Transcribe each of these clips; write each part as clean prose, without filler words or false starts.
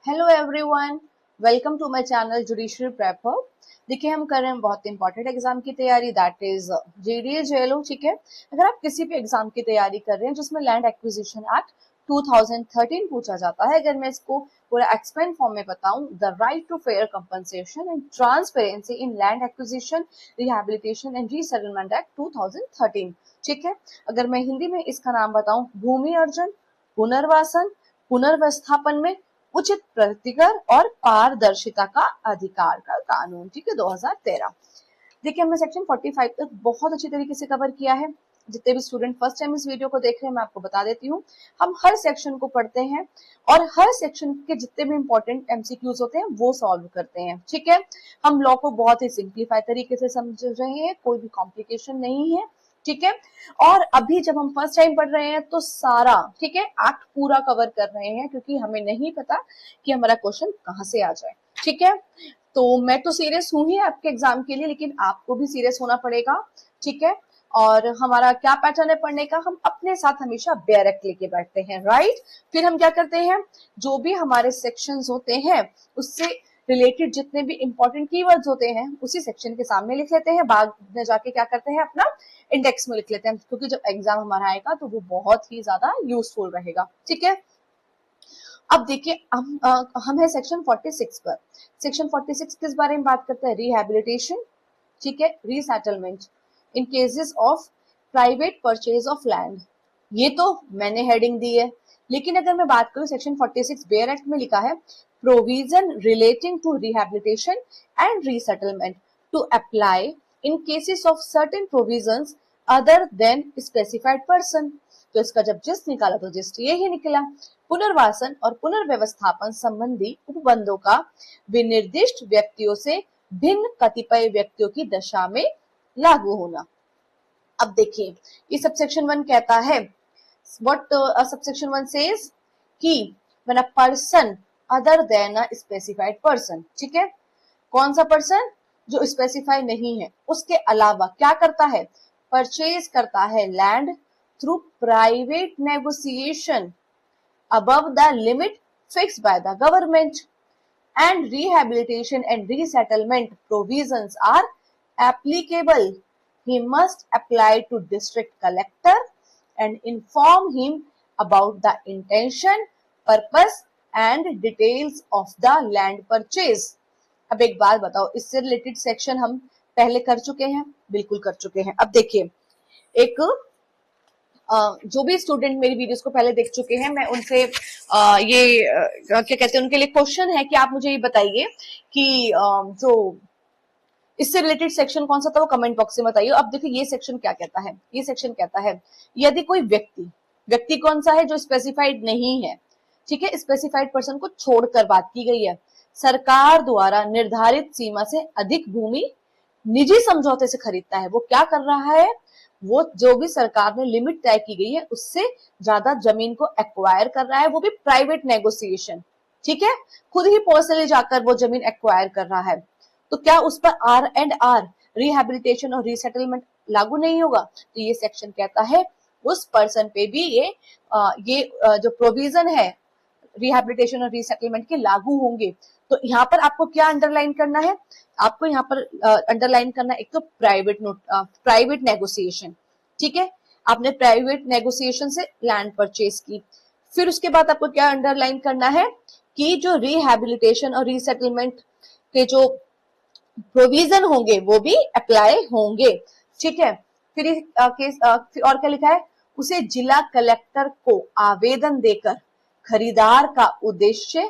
Hello everyone, welcome to my channel judicial prep. देखिए हम कर रहे हैं बहुत इंपॉर्टेंट एग्जाम की तैयारी, दैट इज जेडीए जेएलओ। ठीक है, अगर आप किसी भी एग्जाम की तैयारी कर रहे हैं जिसमें लैंड एक्विजिशन एक्ट 2013 पूछा जाता है, अगर मैं इसको पूरा एक्सपेंड फॉर्म में बताऊं, the right to fair compensation and transparency in land acquisition, rehabilitation and resettlement act 2013। ठीक है, अगर मैं हिंदी में इसका नाम बताऊं, भूमि अर्जन, पुनर्वासन, पुनर्व्यवस्थापन में उचित प्रतिकर और पारदर्शिता का अधिकार का कानून। ठीक है, 2013। देखिए हमने सेक्शन 45 तक बहुत अच्छी तरीके से कवर किया है। जितने भी स्टूडेंट फर्स्ट टाइम इस वीडियो को देख रहे हैं, मैं आपको बता देती हूँ, हम हर सेक्शन को पढ़ते हैं और हर सेक्शन के जितने भी इंपॉर्टेंट एमसीक्यूज होते हैं वो सॉल्व करते हैं। ठीक है, हम लॉ को बहुत ही सिंप्लीफाइड तरीके से समझ रहे हैं, कोई भी कॉम्प्लिकेशन नहीं है। ठीक है, और अभी जब हम फर्स्ट टाइम पढ़ रहे हैं तो सारा ठीक है एक्ट पूरा कवर कर रहे हैं, क्योंकि हमें नहीं पता कि हमारा क्वेश्चन कहाँ से आ जाए। ठीक है, तो मैं तो सीरियस हूं ही आपके एग्जाम के लिए, लेकिन आपको भी सीरियस होना पड़ेगा। ठीक है, और हमारा क्या पैटर्न है पढ़ने का, हम अपने साथ हमेशा बैरक लेके बैठते हैं, राइट। फिर हम क्या करते हैं, जो भी हमारे सेक्शंस होते हैं उससे रिलेटेड जितने भी इंपॉर्टेंट कीवर्ड्स होते हैं उसी सेक्शन के सामने लिख लेते हैं, बाद में जाके क्या करते हैं अपना इंडेक्स में लिख लेते हैं, क्योंकि जब एग्जाम हमारा आएगा तो वो बहुत ही ज्यादा यूजफुल रहेगा। ठीक है, अब देखिए हम है सेक्शन 46 पर। सेक्शन 46 किस बारे में बात करता है, रिहैबिलिटेशन, ठीक है, resettlement in cases of private purchase of land. ये तो मैंने हेडिंग दी है, लेकिन अगर मैं बात करूं सेक्शन 46 बेयर एक्ट में लिखा है provision relating to rehabilitation and resettlement to apply in cases of certain provisions other than specified person. तो इसका जब जिस्ट निकाला तो जिस्ट ये ही निकला, पुनर्वासन और पुनर्व्यवस्थापन संबंधी उपबंधों का विनिर्दिष्ट व्यक्तियों से भिन्न कतिपय व्यक्तियों की दशा में लागू होना। अब देखिए ये सबसेक्शन 1 कहता है, व्हाट सबसेक्शन 1 सेज कि when a person other than a specified person, ठीक है, कौन सा पर्सन, जो स्पेसिफाई नहीं है, उसके अलावा क्या करता है, परचेज करता है land through private negotiation above the limit fixed by the government, and rehabilitation and resettlement provisions are applicable. He must apply to district collector and inform him about the intention, purpose and details of the land purchase. अब एक बात बताओ, इससे related section हम पहले कर चुके हैं, बिल्कुल कर चुके हैं। अब देखिए एक जो भी स्टूडेंट मेरी वीडियोस को पहले देख चुके हैं, मैं उनसे क्या कहते हैं, उनके लिए क्वेश्चन है कि आप मुझे ये बताइए कि जो इससे रिलेटेड सेक्शन कौन सा था वो कमेंट बॉक्स में बताइए। अब देखिए ये सेक्शन क्या कहता है, ये सेक्शन कहता है यदि कोई व्यक्ति कौन सा है, जो स्पेसिफाइड नहीं है, ठीक है, स्पेसिफाइड पर्सन को छोड़कर बात की गई है, सरकार द्वारा निर्धारित सीमा से अधिक भूमि निजी समझौते से खरीदता है। वो क्या कर रहा है, वो जो भी सरकार ने लिमिट तय की गई है उससे ज्यादा जमीन को एक्वायर कर रहा है, वो भी प्राइवेट नेगोशिएशन। ठीक है, खुद ही पर्सनली जाकर वो जमीन एक्वायर कर रहा है, तो क्या उस पर R&R रिहैबिलिटेशन और रीसेटलमेंट लागू नहीं होगा। तो ये सेक्शन कहता है उस पर्सन पे भी ये जो प्रोविजन है रिहैबिलिटेशन और रीसेटलमेंट के लागू होंगे। तो यहाँ पर आपको क्या अंडरलाइन करना है, आपको यहाँ पर अंडरलाइन करना है एक तो प्राइवेट नेगोशिएशन। ठीक है, आपने प्राइवेट नेगोशिएशन से लैंड परचेज की, फिर उसके बाद आपको क्या अंडरलाइन करना है कि जो रिहैबिलिटेशन और रीसेटलमेंट के जो प्रोविजन होंगे वो भी अप्लाई होंगे। ठीक है, फिर और क्या लिखा है, उसे जिला कलेक्टर को आवेदन देकर खरीदार का उद्देश्य,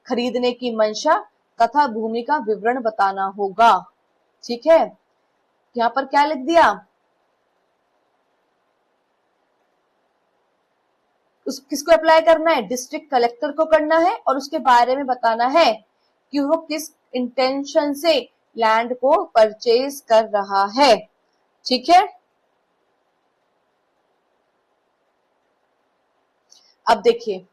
खरीदने की मंशा तथा भूमि का विवरण बताना होगा। ठीक है, यहाँ पर क्या लिख दिया, किसको अप्लाई करना है, डिस्ट्रिक्ट कलेक्टर को करना है, और उसके बारे में बताना है कि वो किस इंटेंशन से लैंड को परचेज कर रहा है। ठीक है, अब देखिए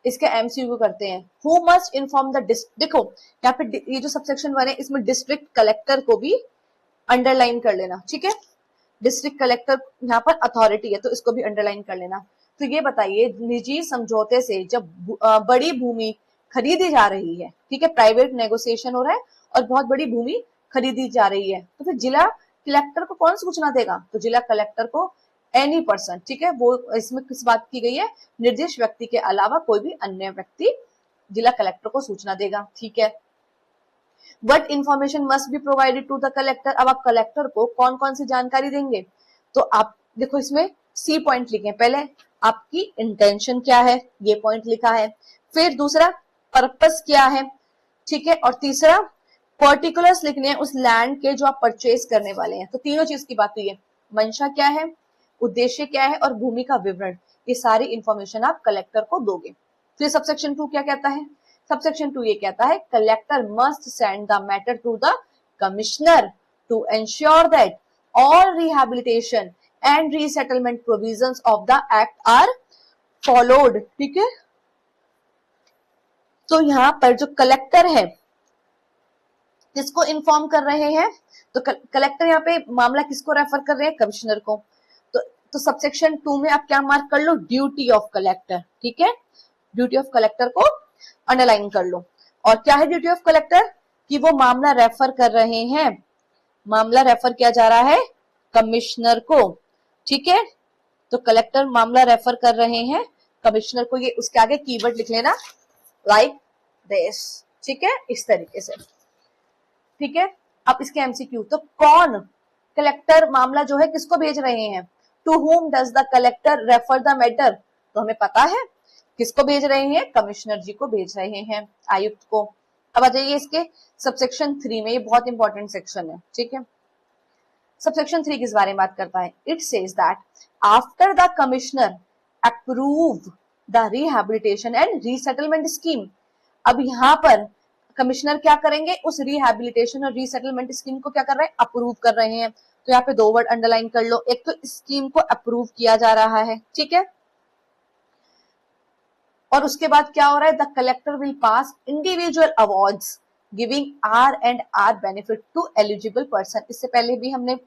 इसके एमसीक्यू करते हैं। हु मस्ट इन्फॉर्म द देखो यहाँ पे ये जो सबसेक्शन 1 है इसमें डिस्ट्रिक्ट कलेक्टर को भी अंडरलाइन कर लेना। ठीक है, डिस्ट्रिक्ट कलेक्टर यहाँ पर अथॉरिटी है तो इसको भी अंडरलाइन कर लेना। तो ये बताइए, निजी समझौते से जब बड़ी भूमि खरीदी जा रही है, ठीक है, प्राइवेट नेगोशिएशन हो रहा है और बहुत बड़ी भूमि खरीदी जा रही है, तो फिर जिला कलेक्टर को कौन सूचना देगा? तो जिला कलेक्टर को एनी पर्सन, ठीक है, वो इसमें किस बात की गई है? निर्दिष्ट व्यक्ति के अलावा कोई भी अन्य व्यक्ति जिला कलेक्टर को सूचना देगा, ठीक है। What information must be provided to the collector? अब आप कलेक्टर को कौन कौन सी जानकारी देंगे? तो आप देखो इसमें सी पॉइंट लिखे, पहले आपकी इंटेंशन क्या है, ये पॉइंट लिखा है, फिर दूसरा पर्पस क्या है, ठीक है, और तीसरा पर्टिकुलर्स लिखने हैं उस लैंड के जो आप परचेज करने वाले हैं। तो तीनों चीज की बात हुई है, मंशा क्या है, उद्देश्य क्या है और भूमि का विवरण, ये सारी इंफॉर्मेशन आप कलेक्टर को दोगे। फिर सबसेक्शन 2 क्या कहता है? सबसेक्शन 2 ये कहता है collector must send the matter to the commissioner to ensure that all rehabilitation and resettlement provisions of the act are followed, ठीक है। तो यहाँ पर जो कलेक्टर है किसको इन्फॉर्म कर रहे हैं? तो कलेक्टर यहाँ पे मामला किसको रेफर कर रहे हैं? कमिश्नर को। तो सबसेक्शन 2 में आप क्या मार्क कर लो? ड्यूटी ऑफ कलेक्टर, ठीक है, ड्यूटी ऑफ कलेक्टर को अंडरलाइन कर लो। और क्या है ड्यूटी ऑफ कलेक्टर? कि वो मामला रेफर कर रहे हैं, मामला रेफर किया जा रहा है कमिश्नर को, ठीक है। तो कलेक्टर मामला रेफर कर रहे हैं कमिश्नर को, ये उसके आगे कीवर्ड लिख लेना, लाइक दिस, ठीक है, इस तरीके से, ठीक है। अब इसके एमसीक्यू, तो कौन कलेक्टर मामला जो है किसको भेज रहे हैं? To whom does the collector refer the matter? तो हमें पता है किसको भेज रहे हैं, कमिश्नर जी को भेज रहे हैं, आयुक्त को। अब आ जाइए इसके सबसेक्शन 3 में, ये बहुत इंपॉर्टेंट सेक्शन है, ठीक है। सबसेक्शन 3 किस बारे में बात करता है? It says that after the commissioner approve the rehabilitation and resettlement scheme, अब यहाँ पर कमिश्नर क्या करेंगे? उस रिहैबिलिटेशन और रीसेटलमेंट स्कीम को क्या कर रहे हैं? अप्रूव कर रहे हैं। तो यहाँ पे 2 वर्ड अंडरलाइन कर लो, एक तो स्कीम को अप्रूव किया जा रहा है, ठीक है, और उसके बाद क्या हो रहा है? The collector will pass individual awards giving R&R benefit to eligible person. इससे पहले भी हमने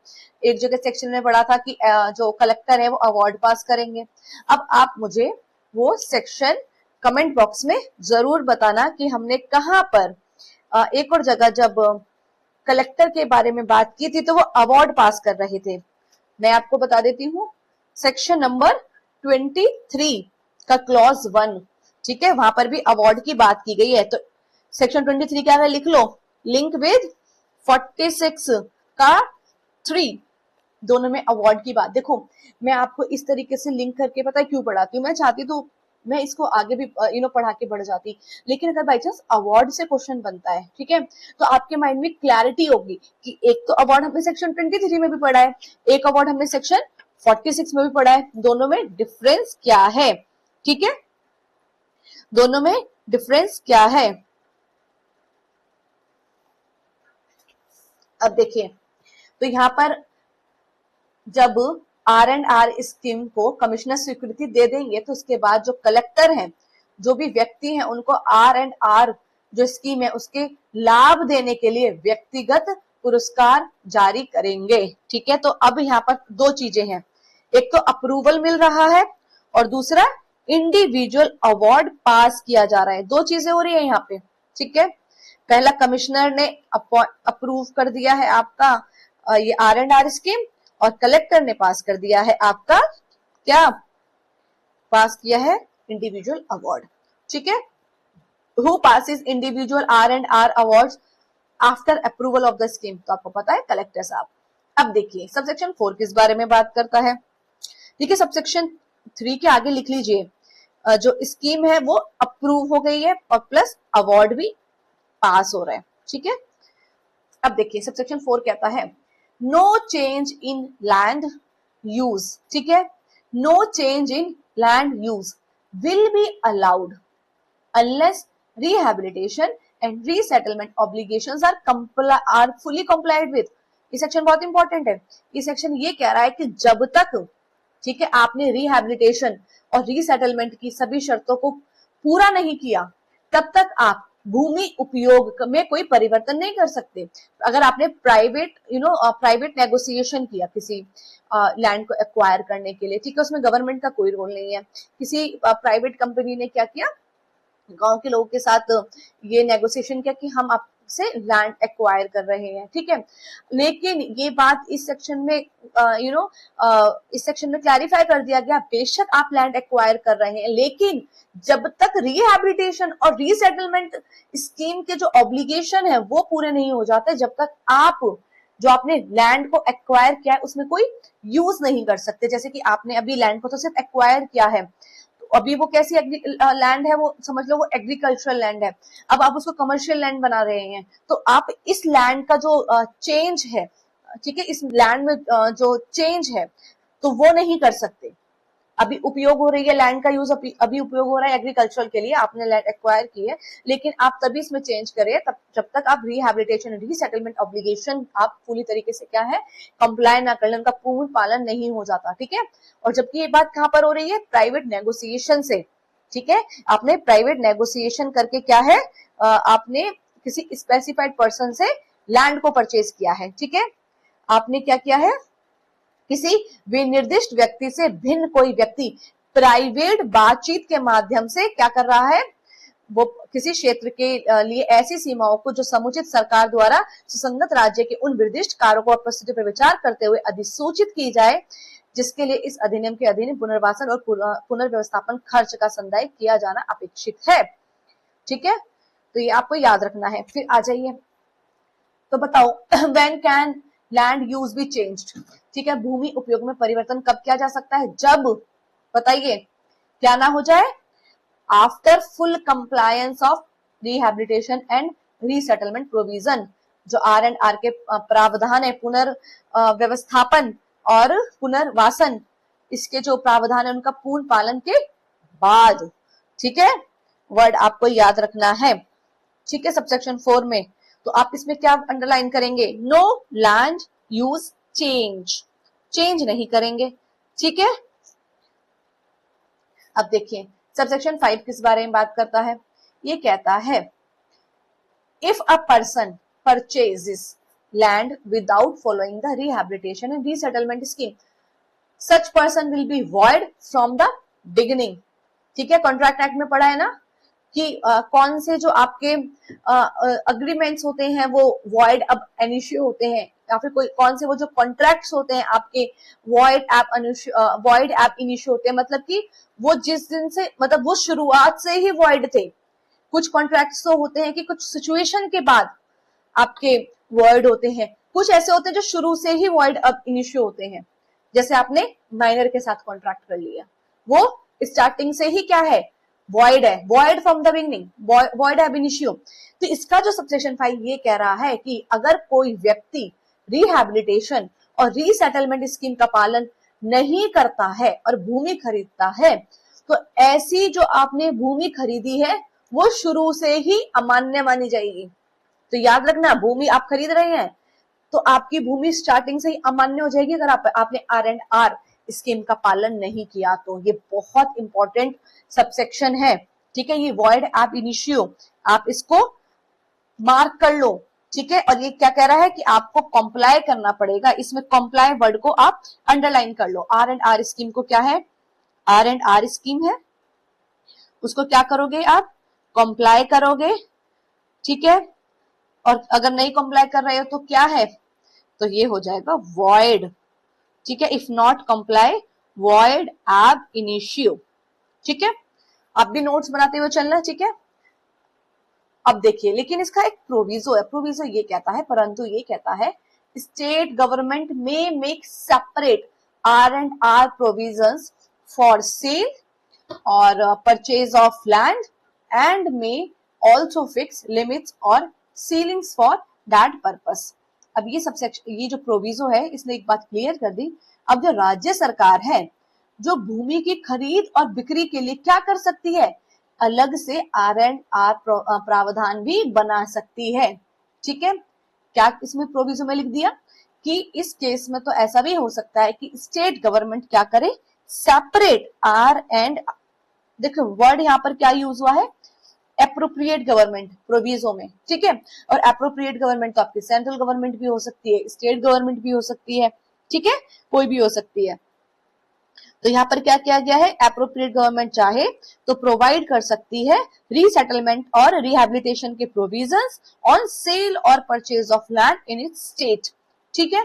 एक जगह सेक्शन में पढ़ा था कि जो कलेक्टर है वो अवार्ड पास करेंगे। अब आप मुझे वो सेक्शन कमेंट बॉक्स में जरूर बताना कि हमने कहां पर एक और जगह जब कलेक्टर के बारे में बात की थी तो वो अवार्ड पास कर रहे थे। मैं आपको बता देती हूँ, सेक्शन नंबर 23 का क्लॉज 1, ठीक है, वहां पर भी अवार्ड की बात की गई है। तो सेक्शन 23 क्या है, लिख लो, लिंक विद 46 का 3, दोनों में अवार्ड की बात। देखो मैं आपको इस तरीके से लिंक करके पता है क्यों पढ़ाती हूँ, मैं चाहती तो मैं इसको आगे भी पढ़ा के बढ़ जाती, लेकिन अगर बाई चांस अवार्ड से क्वेश्चन बनता है, ठीक है, तो आपके माइंड में क्लैरिटी होगी कि एक तो अवार्ड हमने सेक्शन 23 में भी पढ़ा है, एक अवार्ड हमने सेक्शन 46 में भी पढ़ा है, दोनों में डिफरेंस क्या है, ठीक है, दोनों में डिफरेंस क्या है। अब देखिए, तो यहां पर जब R&R स्कीम को कमिश्नर स्वीकृति दे देंगे तो उसके बाद जो कलेक्टर हैं, जो भी व्यक्ति हैं, उनको R&R जो स्कीम है उसके लाभ देने के लिए व्यक्तिगत पुरस्कार जारी करेंगे, ठीक है। तो अब यहाँ पर 2 चीजें हैं, एक तो अप्रूवल मिल रहा है और दूसरा इंडिविजुअल अवार्ड पास किया जा रहा है। 2 चीजें हो रही है यहाँ पे, ठीक है। पहला, कमिश्नर ने अप्रूव कर दिया है आपका ये R&R स्कीम, और कलेक्टर ने पास कर दिया है आपका क्या, पास किया है इंडिविजुअल अवार्ड, ठीक है। Who passes individual R&R awards after approval of the scheme? तो आपको पता है, कलेक्टर साहब। अब देखिए सबसेक्शन 4 किस बारे में बात करता है? देखिए सबसेक्शन 3 के आगे लिख लीजिए, जो स्कीम है वो अप्रूव हो गई है और प्लस अवार्ड भी पास हो रहा है, ठीक है। अब देखिए सबसेक्शन 4 कहता है no change in land use, ठीक है, no change in land use will be allowed unless rehabilitation and resettlement obligations are fully complied with. ये सेक्शन बहुत इंपॉर्टेंट है। ये सेक्शन ये कह रहा है कि जब तक, ठीक है, आपने रिहैबिलिटेशन और रीसेटलमेंट की सभी शर्तों को पूरा नहीं किया तब तक आप भूमि उपयोग में कोई परिवर्तन नहीं कर सकते। अगर आपने प्राइवेट नेगोशिएशन किया किसी लैंड को एक्वायर करने के लिए, ठीक है, उसमें गवर्नमेंट का कोई रोल नहीं है। किसी प्राइवेट कंपनी ने क्या किया, गांव के लोगों के साथ ये नेगोशिएशन किया कि हम आपसे लैंड एक्वायर कर रहे हैं, ठीक है। लेकिन ये बात इस सेक्शन में इस सेक्शन में क्लैरिफाई कर दिया गया, बेशक आप लैंड एक्वायर कर रहे हैं, लेकिन जब तक रिहैबिलिटेशन और रीसेटलमेंट स्कीम के जो ऑब्लिगेशन है वो पूरे नहीं हो जाते, जब तक आप जो आपने लैंड को एक्वायर किया है उसमें कोई यूज नहीं कर सकते। जैसे कि आपने अभी लैंड को तो सिर्फ एक्वायर किया है, अभी वो कैसी लैंड है, वो समझ लो वो एग्रीकल्चरल लैंड है, अब आप उसको कमर्शियल लैंड बना रहे हैं, तो आप इस लैंड का जो चेंज है, ठीक है, इस लैंड में जो चेंज है तो वो नहीं कर सकते। अभी उपयोग हो रही है लैंड का यूज, अभी उपयोग हो रहा है एग्रीकल्चरल के लिए, आपने लैंड एक्वायर की है, लेकिन आप तभी इसमें चेंज करिए तब जब तक आप रिहैबिलिटेशन रीसेटलमेंट ऑब्लिगेशन आप पूरी तरीके से क्या है कंप्लाई ना कर ले, उनका पूर्ण पालन नहीं हो जाता, ठीक है। और जबकि ये बात कहां पर हो रही है, प्राइवेट नेगोशिएशन से, ठीक है। आपने प्राइवेट नेगोशिएशन करके क्या है आपने किसी स्पेसिफाइड पर्सन से लैंड को परचेज किया है, ठीक है। आपने क्या किया है, किसी विनिर्दिष्ट व्यक्ति से भिन्न कोई व्यक्ति प्राइवेट बातचीत के माध्यम से क्या कर रहा है, वो किसी क्षेत्र के लिए ऐसी सीमाओं को जो समुचित सरकार द्वारा सुसंगत राज्य के उन निर्दिष्ट कारकों और परिस्थितियों पर विचार करते हुए अधिसूचित की जाए, जिसके लिए इस अधिनियम के अधीन पुनर्वासन और पुनर्व्यवस्थापन खर्च का संदाय किया जाना अपेक्षित है, ठीक है। तो ये आपको याद रखना है। फिर आ जाइए, तो बताओ when can land use be changed, ठीक है। भूमि उपयोग में परिवर्तन कब किया जा सकता है, जब बताइए क्या ना हो जाए, after full compliance of rehabilitation and resettlement provision, जो R&R के प्रावधान है, पुनर्व्यवस्थापन और पुनर्वासन, इसके जो प्रावधान है उनका पूर्ण पालन के बाद, ठीक है। वर्ड आपको याद रखना है, ठीक है। सबसेक्शन 4 में तो आप इसमें क्या अंडरलाइन करेंगे, no land use change, change नहीं करेंगे, ठीक है। अब देखिए सबसेक्शन 5 किस बारे में बात करता है, ये कहता है if a person purchases land without following the rehabilitation and resettlement scheme, such person will be void from the beginning, ठीक है। कॉन्ट्रैक्ट एक्ट में पढ़ा है ना कि कौन से जो आपके अग्रीमेंट्स होते हैं वो वॉइड अब इनिशियो होते हैं, या फिर कोई कौन से वो जो कॉन्ट्रैक्ट्स होते हैं आपके वॉइड एप इनिशियो होते हैं, मतलब कि वो जिस दिन से, मतलब वो शुरुआत से ही वॉइड थे। कुछ कॉन्ट्रैक्ट्स तो होते हैं कि कुछ सिचुएशन के बाद आपके वॉइड होते हैं, कुछ ऐसे होते हैं जो शुरू से ही वॉइड अब इनिशियो होते हैं। जैसे आपने माइनर के साथ कॉन्ट्रैक्ट कर लिया, वो स्टार्टिंग से ही क्या है, वॉइड है, void from the beginning, void एब इनिशियो। तो इसका जो सबसेक्शन 5 ये कह रहा है कि अगर कोई व्यक्ति रिहैबिलिटेशन और रीसेटलमेंट स्कीम का पालन नहीं करता है और भूमि खरीदता है, तो ऐसी जो आपने भूमि खरीदी है वो शुरू से ही अमान्य मानी जाएगी। तो याद रखना, भूमि आप खरीद रहे हैं तो आपकी भूमि स्टार्टिंग से ही अमान्य हो जाएगी अगर आपने R&R स्कीम का पालन नहीं किया तो। ये बहुत इंपॉर्टेंट सबसेक्शन है, ठीक है। ये वॉइड एब इनिशियो, आप इसको मार्क कर लो, ठीक है। और ये क्या कह रहा है कि आपको कंप्लाई करना पड़ेगा, इसमें कंप्लाई वर्ड को आप अंडरलाइन कर लो। R&R स्कीम को क्या है, R&R स्कीम है, उसको क्या करोगे आप, कंप्लाई करोगे, ठीक है। और अगर नहीं कंप्लाई कर रहे हो तो क्या है, तो ये हो जाएगा वॉइड, ठीक है। इफ नॉट कंप्लाई, वॉइड एब इनिशियो, ठीक है। आप भी नोट्स बनाते हुए चलना, ठीक है। अब देखिए, लेकिन इसका एक प्रोविजो है, प्रोविजो ये कहता है, परंतु ये कहता है स्टेट गवर्नमेंट में make separate R&R provisions for sale और परचेज ऑफ लैंड एंड में ऑल्सो फिक्स लिमिट्स और सीलिंग्स फॉर दैट पर्पस। अब ये सबसेक्शन, ये जो प्रोविजो है इसने एक बात क्लियर कर दी, अब जो राज्य सरकार है जो भूमि की खरीद और बिक्री के लिए क्या कर सकती है, अलग से R&R प्रावधान भी बना सकती है, ठीक है। क्या इसमें प्रोविजो में लिख दिया कि इस केस में तो ऐसा भी हो सकता है कि स्टेट गवर्नमेंट क्या करे, सेपरेट देखो वर्ड यहाँ पर क्या यूज हुआ है, एप्रोप्रिएट गवर्नमेंट प्रोविजो में, ठीक है। और एप्रोप्रिएट गवर्नमेंट तो आपकी सेंट्रल गवर्नमेंट भी हो सकती है, स्टेट गवर्नमेंट भी हो सकती है, ठीक है, कोई भी हो सकती है। तो यहाँ पर क्या किया गया है, एप्रोप्रिएट गवर्नमेंट चाहे तो प्रोवाइड कर सकती है रीसेटलमेंट और रिहैबिलिटेशन के प्रोविजंस ऑन सेल और purchase of land in its state. ठीक है,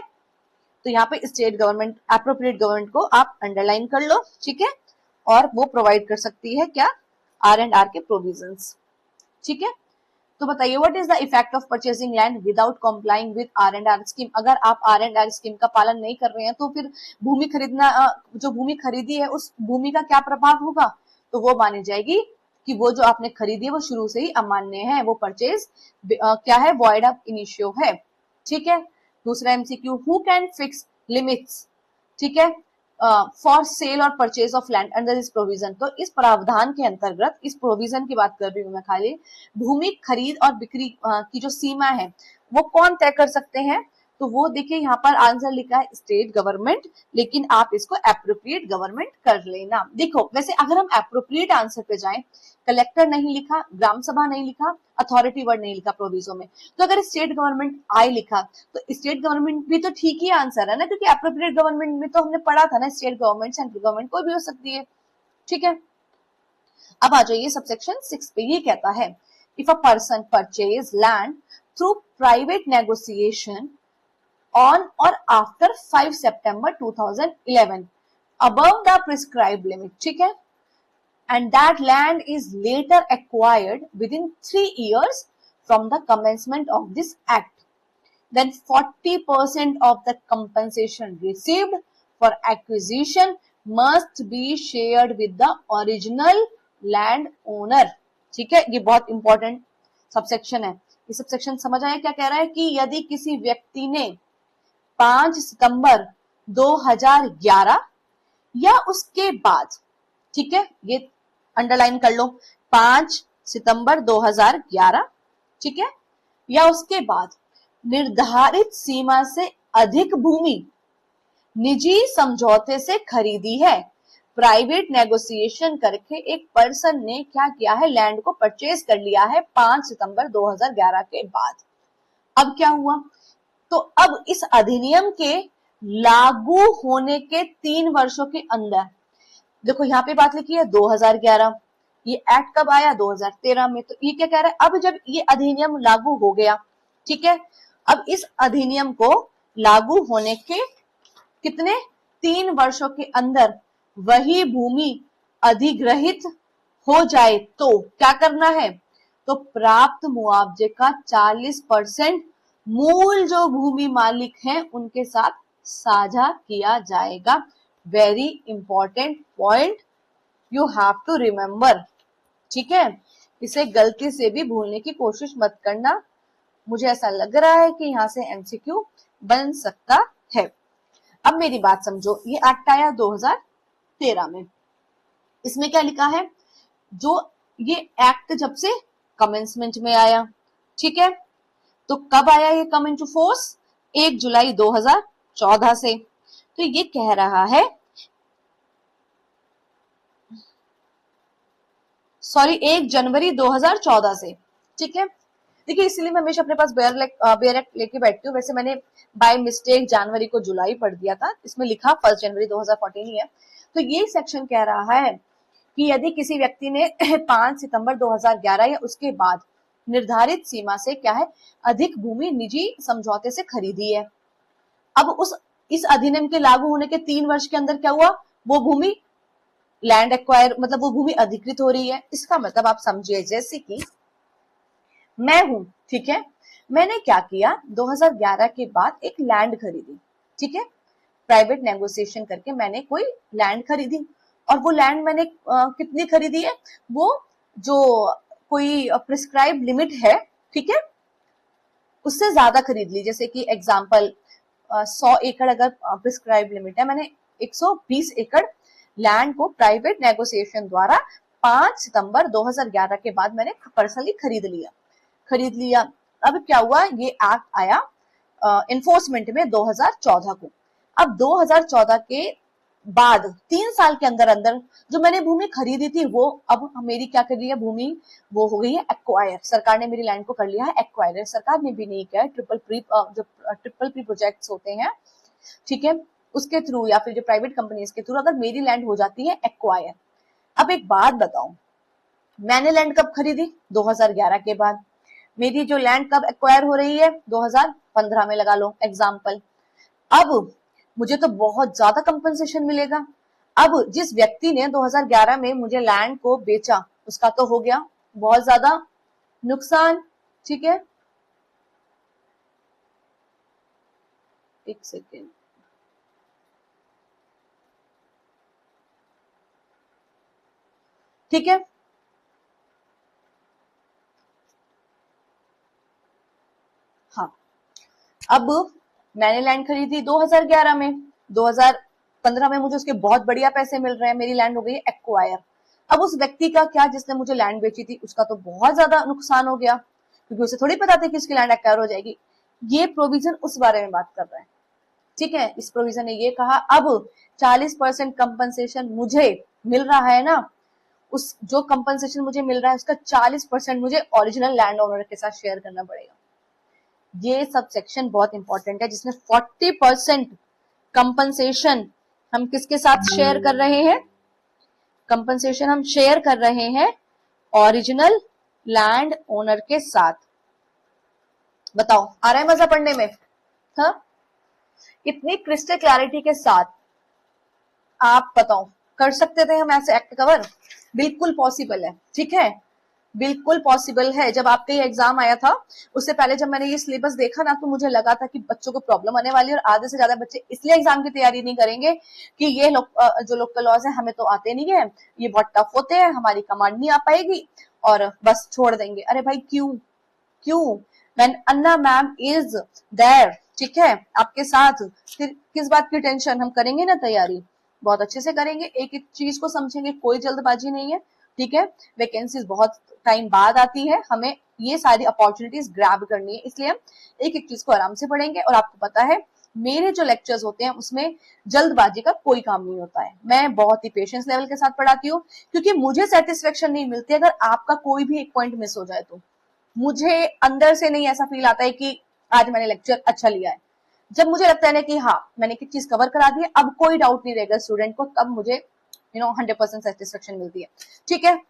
तो यहाँ पे स्टेट गवर्नमेंट, एप्रोप्रिएट गवर्नमेंट को आप अंडरलाइन कर लो। ठीक है, और वो प्रोवाइड कर सकती है क्या, R&R के प्रोविजंस। ठीक है, तो बताइए what is the effect of purchasing land without complying with R&R scheme. अगर आप R&R स्कीम का पालन नहीं कर रहे हैं तो फिर भूमि खरीदना, जो भूमि खरीदी है उस भूमि का क्या प्रभाव होगा, तो वो मानी जाएगी कि वो जो आपने खरीदी है वो शुरू से ही अमान्य है, वो परचेज क्या है, वॉइड ऑफ इनिशियो है। ठीक है, दूसरा MCQ, who can fix limits, ठीक है, फॉर सेल और purchase of land under this provision. तो इस प्रावधान के अंतर्गत, इस प्रोविजन की बात कर रही हूँ मैं खाली, भूमि खरीद और बिक्री की जो सीमा है वो कौन तय कर सकते हैं, तो वो देखिए यहाँ पर आंसर लिखा है स्टेट गवर्नमेंट, लेकिन आप इसको एप्रोप्रिएट गवर्नमेंट कर लेना। देखो वैसे अगर हम एप्रोप्रिएट आंसर पे जाएं, कलेक्टर नहीं लिखा, ग्राम सभा नहीं लिखा, अथॉरिटी वर्ड नहीं लिखा प्रोविजो में, तो अगर स्टेट गवर्नमेंट आई लिखा तो स्टेट गवर्नमेंट भी तो ठीक ही आंसर है ना, क्योंकि एप्रोप्रिएट गवर्नमेंट में तो हमने पढ़ा था ना, स्टेट गवर्नमेंट, सेंट्रल गवर्नमेंट कोई भी हो सकती है। ठीक है, अब आ जाइए सबसेक्शन 6 पे, ये कहता है if a person purchase land through private negotiation on or after 5 September 2011 above the prescribed limit, ठीक है, and that land is later acquired within 3 years from the commencement of this act, then 40% of the compensation received for acquisition must be shared with the original land owner। ठीक है, ये बहुत important subsection है। ये subsection समझ आया क्या कह रहा है कि यदि किसी व्यक्ति ने 5 सितंबर 2011 या उसके बाद, ठीक है, ये अंडरलाइन कर लो, 5 सितंबर 2011, ठीक है, या उसके बाद निर्धारित सीमा से अधिक भूमि निजी समझौते से खरीदी है। प्राइवेट नेगोशिएशन करके एक पर्सन ने क्या किया है, लैंड को परचेज कर लिया है 5 सितंबर 2011 के बाद। अब क्या हुआ, तो अब इस अधिनियम के लागू होने के 3 वर्षों के अंदर, देखो यहाँ पे बात लिखी है 2011, ये एक्ट कब आया, 2013 में, तो ये क्या कह रहा है, अब जब ये अधिनियम लागू हो गया, ठीक है, अब इस अधिनियम को लागू होने के कितने, 3 वर्षों के अंदर वही भूमि अधिग्रहित हो जाए तो क्या करना है, तो प्राप्त मुआवजे का 40% मूल जो भूमि मालिक हैं उनके साथ साझा किया जाएगा। Very important point, you have to remember. ठीक है, इसे गलती से भी भूलने की कोशिश मत करना, मुझे ऐसा लग रहा है कि यहाँ से MCQ बन सकता है। अब मेरी बात समझो, ये एक्ट आया 2013 में, इसमें क्या लिखा है, जो ये एक्ट जब से कमेंसमेंट में आया, ठीक है, तो कब आया ये कम इनटू फोर्स, 1 जुलाई 2014 से, तो ये कह रहा है, सॉरी 1 जनवरी 2014 से। ठीक है, देखिए इसलिए मैं हमेशा अपने पास बेयर एक्ट लेके बैठती हूँ, वैसे मैंने बाय मिस्टेक जनवरी को जुलाई पढ़ दिया था, इसमें लिखा 1 जनवरी 2014 ही है। तो ये सेक्शन कह रहा है कि यदि किसी व्यक्ति ने 5 सितंबर 2011 या उसके बाद निर्धारित सीमा से क्या है, अधिक भूमि निजी समझौते से खरीदी है, अब इस अधिनियम के लागू होने के 3 वर्ष के अंदर क्या हुआ, वो भूमि लैंड एक्वायर, मतलब वो भूमि अधिकृत हो रही है। इसका मतलब आप समझिए, जैसे कि मैं हूं, ठीक है, मैंने क्या किया, 2011 के बाद एक लैंड खरीदी, ठीक है, प्राइवेट नेगोशिएशन करके मैंने कोई लैंड खरीदी, और वो लैंड मैंने कितनी खरीदी है, वो जो कोई प्रिस्क्राइब लिमिट है, ठीक है, उससे ज्यादा खरीद ली। जैसे कि एग्जांपल 100 एकड़ अगर प्रिस्क्राइब लिमिट है, मैंने 120 एकड़ लैंड को प्राइवेट नेगोशिएशन द्वारा 5 सितंबर 2011 के बाद मैंने पर्सनली खरीद लिया। अब क्या हुआ, ये एक्ट आया इन्फोर्समेंट में 2014 को। अब 2014 के बाद 3 साल के अंदर अंदर जो मैंने भूमि खरीदी थी, वो अब मेरी क्या कर रही है, भूमि वो हो गई है एक्वायर, सरकार ने मेरी लैंड को कर लिया है एक्वायर। सरकार ने भी नहीं किया है, ट्रिपल प्री प्रोजेक्ट्स होते हैं, ठीक है, उसके थ्रू या फिर जो प्राइवेट कंपनीज के थ्रू अगर मेरी लैंड हो जाती है एक्वायर। अब एक बात बताओ, मैंने लैंड कब खरीदी? 2011 के बाद। मेरी जो लैंड कब एक्वायर हो रही है? 2015 में लगा लो एग्जाम्पल। अब मुझे तो बहुत ज्यादा कंपनसेशन मिलेगा। अब जिस व्यक्ति ने 2011 में मुझे लैंड को बेचा उसका तो हो गया बहुत ज्यादा नुकसान। ठीक है, एक सेकेंड। ठीक है, हाँ। अब मैंने लैंड खरीदी 2011 में, 2015 में मुझे उसके बहुत बढ़िया पैसे मिल रहे हैं, मेरी लैंड हो गई एक्वायर। अब उस व्यक्ति का क्या, जिसने मुझे लैंड बेची थी, उसका तो बहुत ज्यादा नुकसान हो गया क्योंकि उसे थोड़ी पता था कि उसकी लैंड एक्वायर हो जाएगी। ये प्रोविजन उस बारे में बात कर रहा है। ठीक है, इस प्रोविजन ने ये कहा अब 40% कंपनसेशन मुझे मिल रहा है ना, उस जो कंपनसेशन मुझे मिल रहा है उसका 40% मुझे ओरिजिनल लैंड ओनर के साथ शेयर करना पड़ेगा। ये सब सेक्शन बहुत इंपॉर्टेंट है जिसमें 40% कंपनसेशन हम किसके साथ शेयर कर रहे हैं? कंपनसेशन हम शेयर कर रहे हैं ओरिजिनल लैंड ओनर के साथ। बताओ आ रहा है मजा पढ़ने में? हाँ, इतनी क्रिस्टल क्लैरिटी के साथ आप बताओ कर सकते थे हम ऐसे एक्ट कवर? बिल्कुल पॉसिबल है। ठीक है, बिल्कुल पॉसिबल है। जब आपका ये एग्जाम आया था उससे पहले जब मैंने ये सिलेबस देखा ना तो मुझे लगा था कि बच्चों को प्रॉब्लम आने वाली है और आधे से ज्यादा बच्चे इसलिए एग्जाम की तैयारी नहीं करेंगे कि ये जो लोकल लॉज है हमें तो आते नहीं है, ये बहुत टफ होते हैं, हमारी कमांड नहीं आ पाएगी और बस छोड़ देंगे। अरे भाई क्यों क्यों? When Anna ma'am is there, ठीक है, आपके साथ, फिर किस बात की टेंशन? हम करेंगे ना तैयारी, बहुत अच्छे से करेंगे, एक एक चीज को समझेंगे, कोई जल्दबाजी नहीं है। ठीक है, वैकेंसीज बहुत टाइम बाद आती है, हमें ये सारी अपॉर्चुनिटीज ग्रैब करनी है, इसलिए हम एक एक चीज को आराम से पढ़ेंगे। और आपको पता है मेरे जो लेक्चर्स होते हैं उसमें जल्दबाजी का कोई काम नहीं होता है, मैं बहुत ही पेशेंस लेवल के साथ पढ़ाती हूँ क्योंकि मुझे सेटिस्फेक्शन नहीं मिलती अगर आपका कोई भी एक पॉइंट मिस हो जाए तो। मुझे अंदर से नहीं ऐसा फील आता है कि आज मैंने लेक्चर अच्छा लिया है। जब मुझे लगता है ना कि हाँ मैंने एक चीज कवर करा दी है, अब कोई डाउट नहीं रहेगा स्टूडेंट को, तब मुझे 100% सेटिस्फेक्शन मिलती है। ठीक है,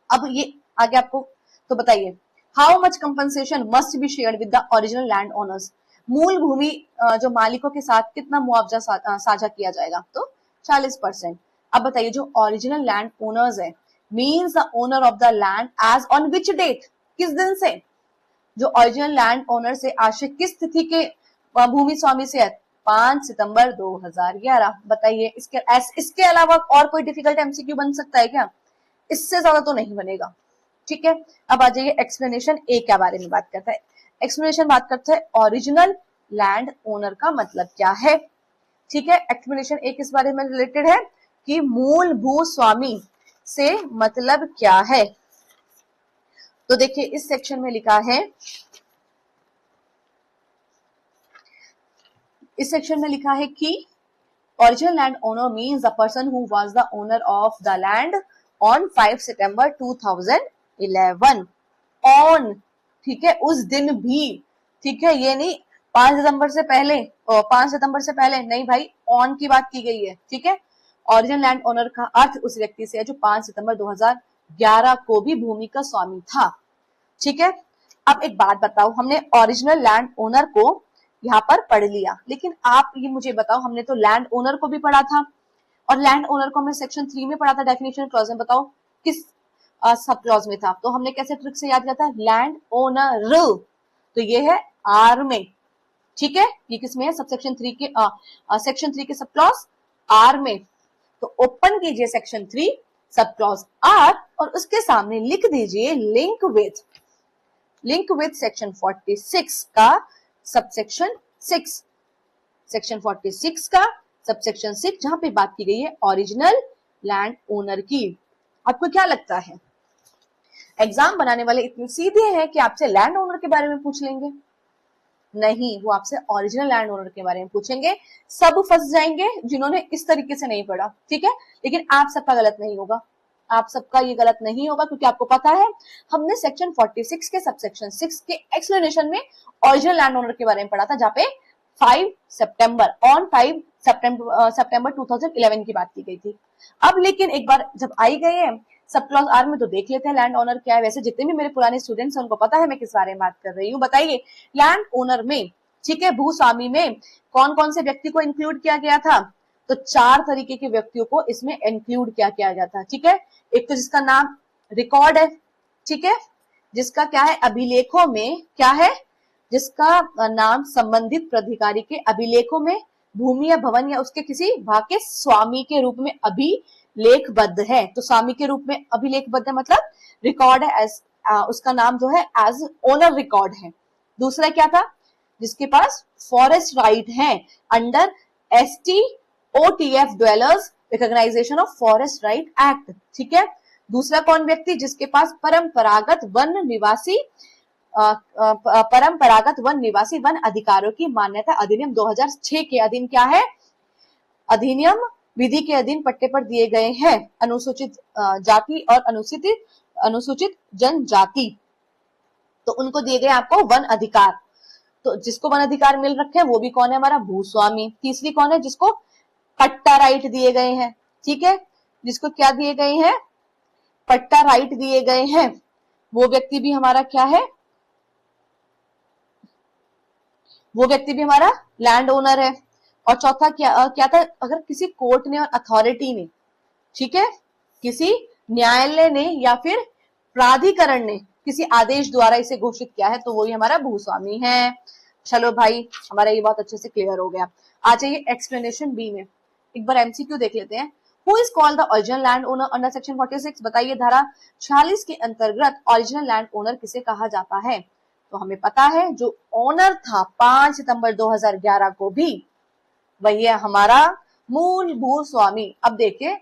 अब ये आगे आपको तो बताइए, how much compensation must be shared with the original land owners? मूल भूमि जो मालिकों के साथ कितना मुआवजा साझा किया जाएगा? तो 40%। अब बताइए जो ओरिजिनल लैंड ओनर्स है means the owner of the land as on which date, किस दिन से? जो ओरिजिनल लैंड ओनर से आश्रित किस तिथि के भूमि स्वामी से है? 5 सितंबर 2011। बताइए इसके अलावा और कोई डिफिकल्ट एमसीक्यू बन सकता है क्या? इससे ज्यादा तो नहीं बनेगा। ठीक है, अब आ जाइए एक्सप्लेनेशन ए के बारे में बात करता है। एक्सप्लेनेशन बात करता है ओरिजिनल लैंड ओनर का मतलब क्या है। ठीक है, एक्सप्लेनेशन ए किस बारे में रिलेटेड है कि मूल भूस्वामी से मतलब क्या है। तो देखिए इस सेक्शन में लिखा है, इस सेक्शन में लिखा है कि original land owner means the person who was the owner of the land on 5 September 2011 on, ठीक है, उस दिन भी। ठीक है, ये नहीं 5 सितंबर से पहले, 5 सितंबर से पहले नहीं भाई, ऑन की बात की गई है। ठीक है, ओरिजिनल लैंड ओनर का अर्थ उस व्यक्ति से है जो 5 सितंबर 2011 को भी भूमि का स्वामी था। ठीक है, अब एक बात बताओ, हमने ओरिजिनल लैंड ओनर को यहाँ पर पढ़ लिया, लेकिन आप ये मुझे बताओ, हमने तो लैंड ओनर को भी पढ़ा था और लैंड ओनर को हमने सेक्शन 3 में पढ़ा था डेफिनेशन क्लॉज में। बताओ किस सब क्लॉज में था? तो हमने कैसे ट्रिक से याद किया था? लैंड ओनर, तो ये है आर में। ठीक है, ये किसमें है? सबसेक्शन 3 के सेक्शन 3 के सब क्लॉज आर में। तो ओपन कीजिए सेक्शन 3 सब क्लॉज आर और उसके सामने लिख दीजिए लिंक विथ सेक्शन 46 का सबसेक्शन 6, सेक्शन 46 का सबसेक्शन 6 जहां पे बात की गई है ओरिजिनल लैंड ओनर की। आपको क्या लगता है एग्जाम बनाने वाले इतने सीधे हैं कि आपसे लैंड ओनर के बारे में पूछ लेंगे? नहीं, वो आपसे ओरिजिनल लैंड ओनर के बारे में पूछेंगे। सब फंस जाएंगे जिन्होंने इस तरीके से नहीं पढ़ा। ठीक है, लेकिन आप सबका गलत नहीं होगा, आप सबका ये गलत नहीं होगा क्योंकि आपको पता है हमने सेक्शन 46 के सबसेक्शन 6 के एक्सप्लेनेशन में ओरिजिनल लैंड ओनर के बारे में पढ़ा था, जहाँ पे 5 सितंबर, ऑन 5 सितंबर 2011 की बात की गई थी। अब लेकिन एक बार जब आई गए हैं सब क्लॉज आर में, तो देख लेते हैं लैंड ओनर क्या है। वैसे जितने भी मेरे पुराने स्टूडेंट्स हैं उनको पता है मैं किस बारे में बात कर रही हूँ। बताइए लैंड ओनर में, ठीक है, भूस्वामी में कौन कौन से व्यक्ति को इंक्लूड किया गया था? तो 4 तरीके के व्यक्तियों को इसमें इंक्लूड किया गया था, ठीक है। एक तो जिसका नाम रिकॉर्ड है, ठीक है, जिसका क्या है अभिलेखों में, क्या है, जिसका नाम संबंधित प्राधिकारी के अभिलेखों में भूमि या भवन या उसके किसी भाग के स्वामी के रूप में अभिलेखबद्ध है। तो स्वामी के रूप में अभिलेखबद्ध है मतलब रिकॉर्ड है, एज उसका नाम जो है एज ओनर रिकॉर्ड है। दूसरा क्या था? जिसके पास फॉरेस्ट राइट है under STOTF dwellers recognization of forest right act, ठीक है। दूसरा कौन व्यक्ति? जिसके पास परंपरागत वन निवासी वन अधिकारों की मान्यता अधिनियम 2006 के अधीन, क्या है, अधिनियम विधि के अधीन पट्टे पर दिए गए हैं। अनुसूचित जाति और अनुसूचित जनजाति, तो उनको दिए गए आपको वन अधिकार। तो जिसको वन अधिकार मिल रखे हैं वो भी कौन है? हमारा भूस्वामी। तीसरी कौन है? जिसको पट्टा राइट दिए गए हैं, ठीक है, जिसको क्या दिए गए हैं? पट्टा राइट दिए गए हैं, वो व्यक्ति भी हमारा क्या है? वो व्यक्ति भी हमारा लैंड ओनर है। और चौथा क्या था? अगर किसी कोर्ट ने और अथॉरिटी ने, ठीक है, किसी न्यायालय ने या फिर प्राधिकरण ने किसी आदेश द्वारा इसे घोषित किया है तो वही हमारा भूस्वामी है। चलो भाई, हमारा ये बहुत अच्छे से क्लियर हो गया। आ जाइए एक्सप्लेनेशन बी में, एक बार MCQ देख लेते हैं। Who is called the original land owner under section 46? बताइए धारा 46 के अंतर्गत ओरिजिनल लैंड ओनर किसे कहा जाता है? तो हमें पता है जो ओनर था 5 सितंबर 2011 को भी, वही है हमारा मूल भूस्वामी। अब देखिए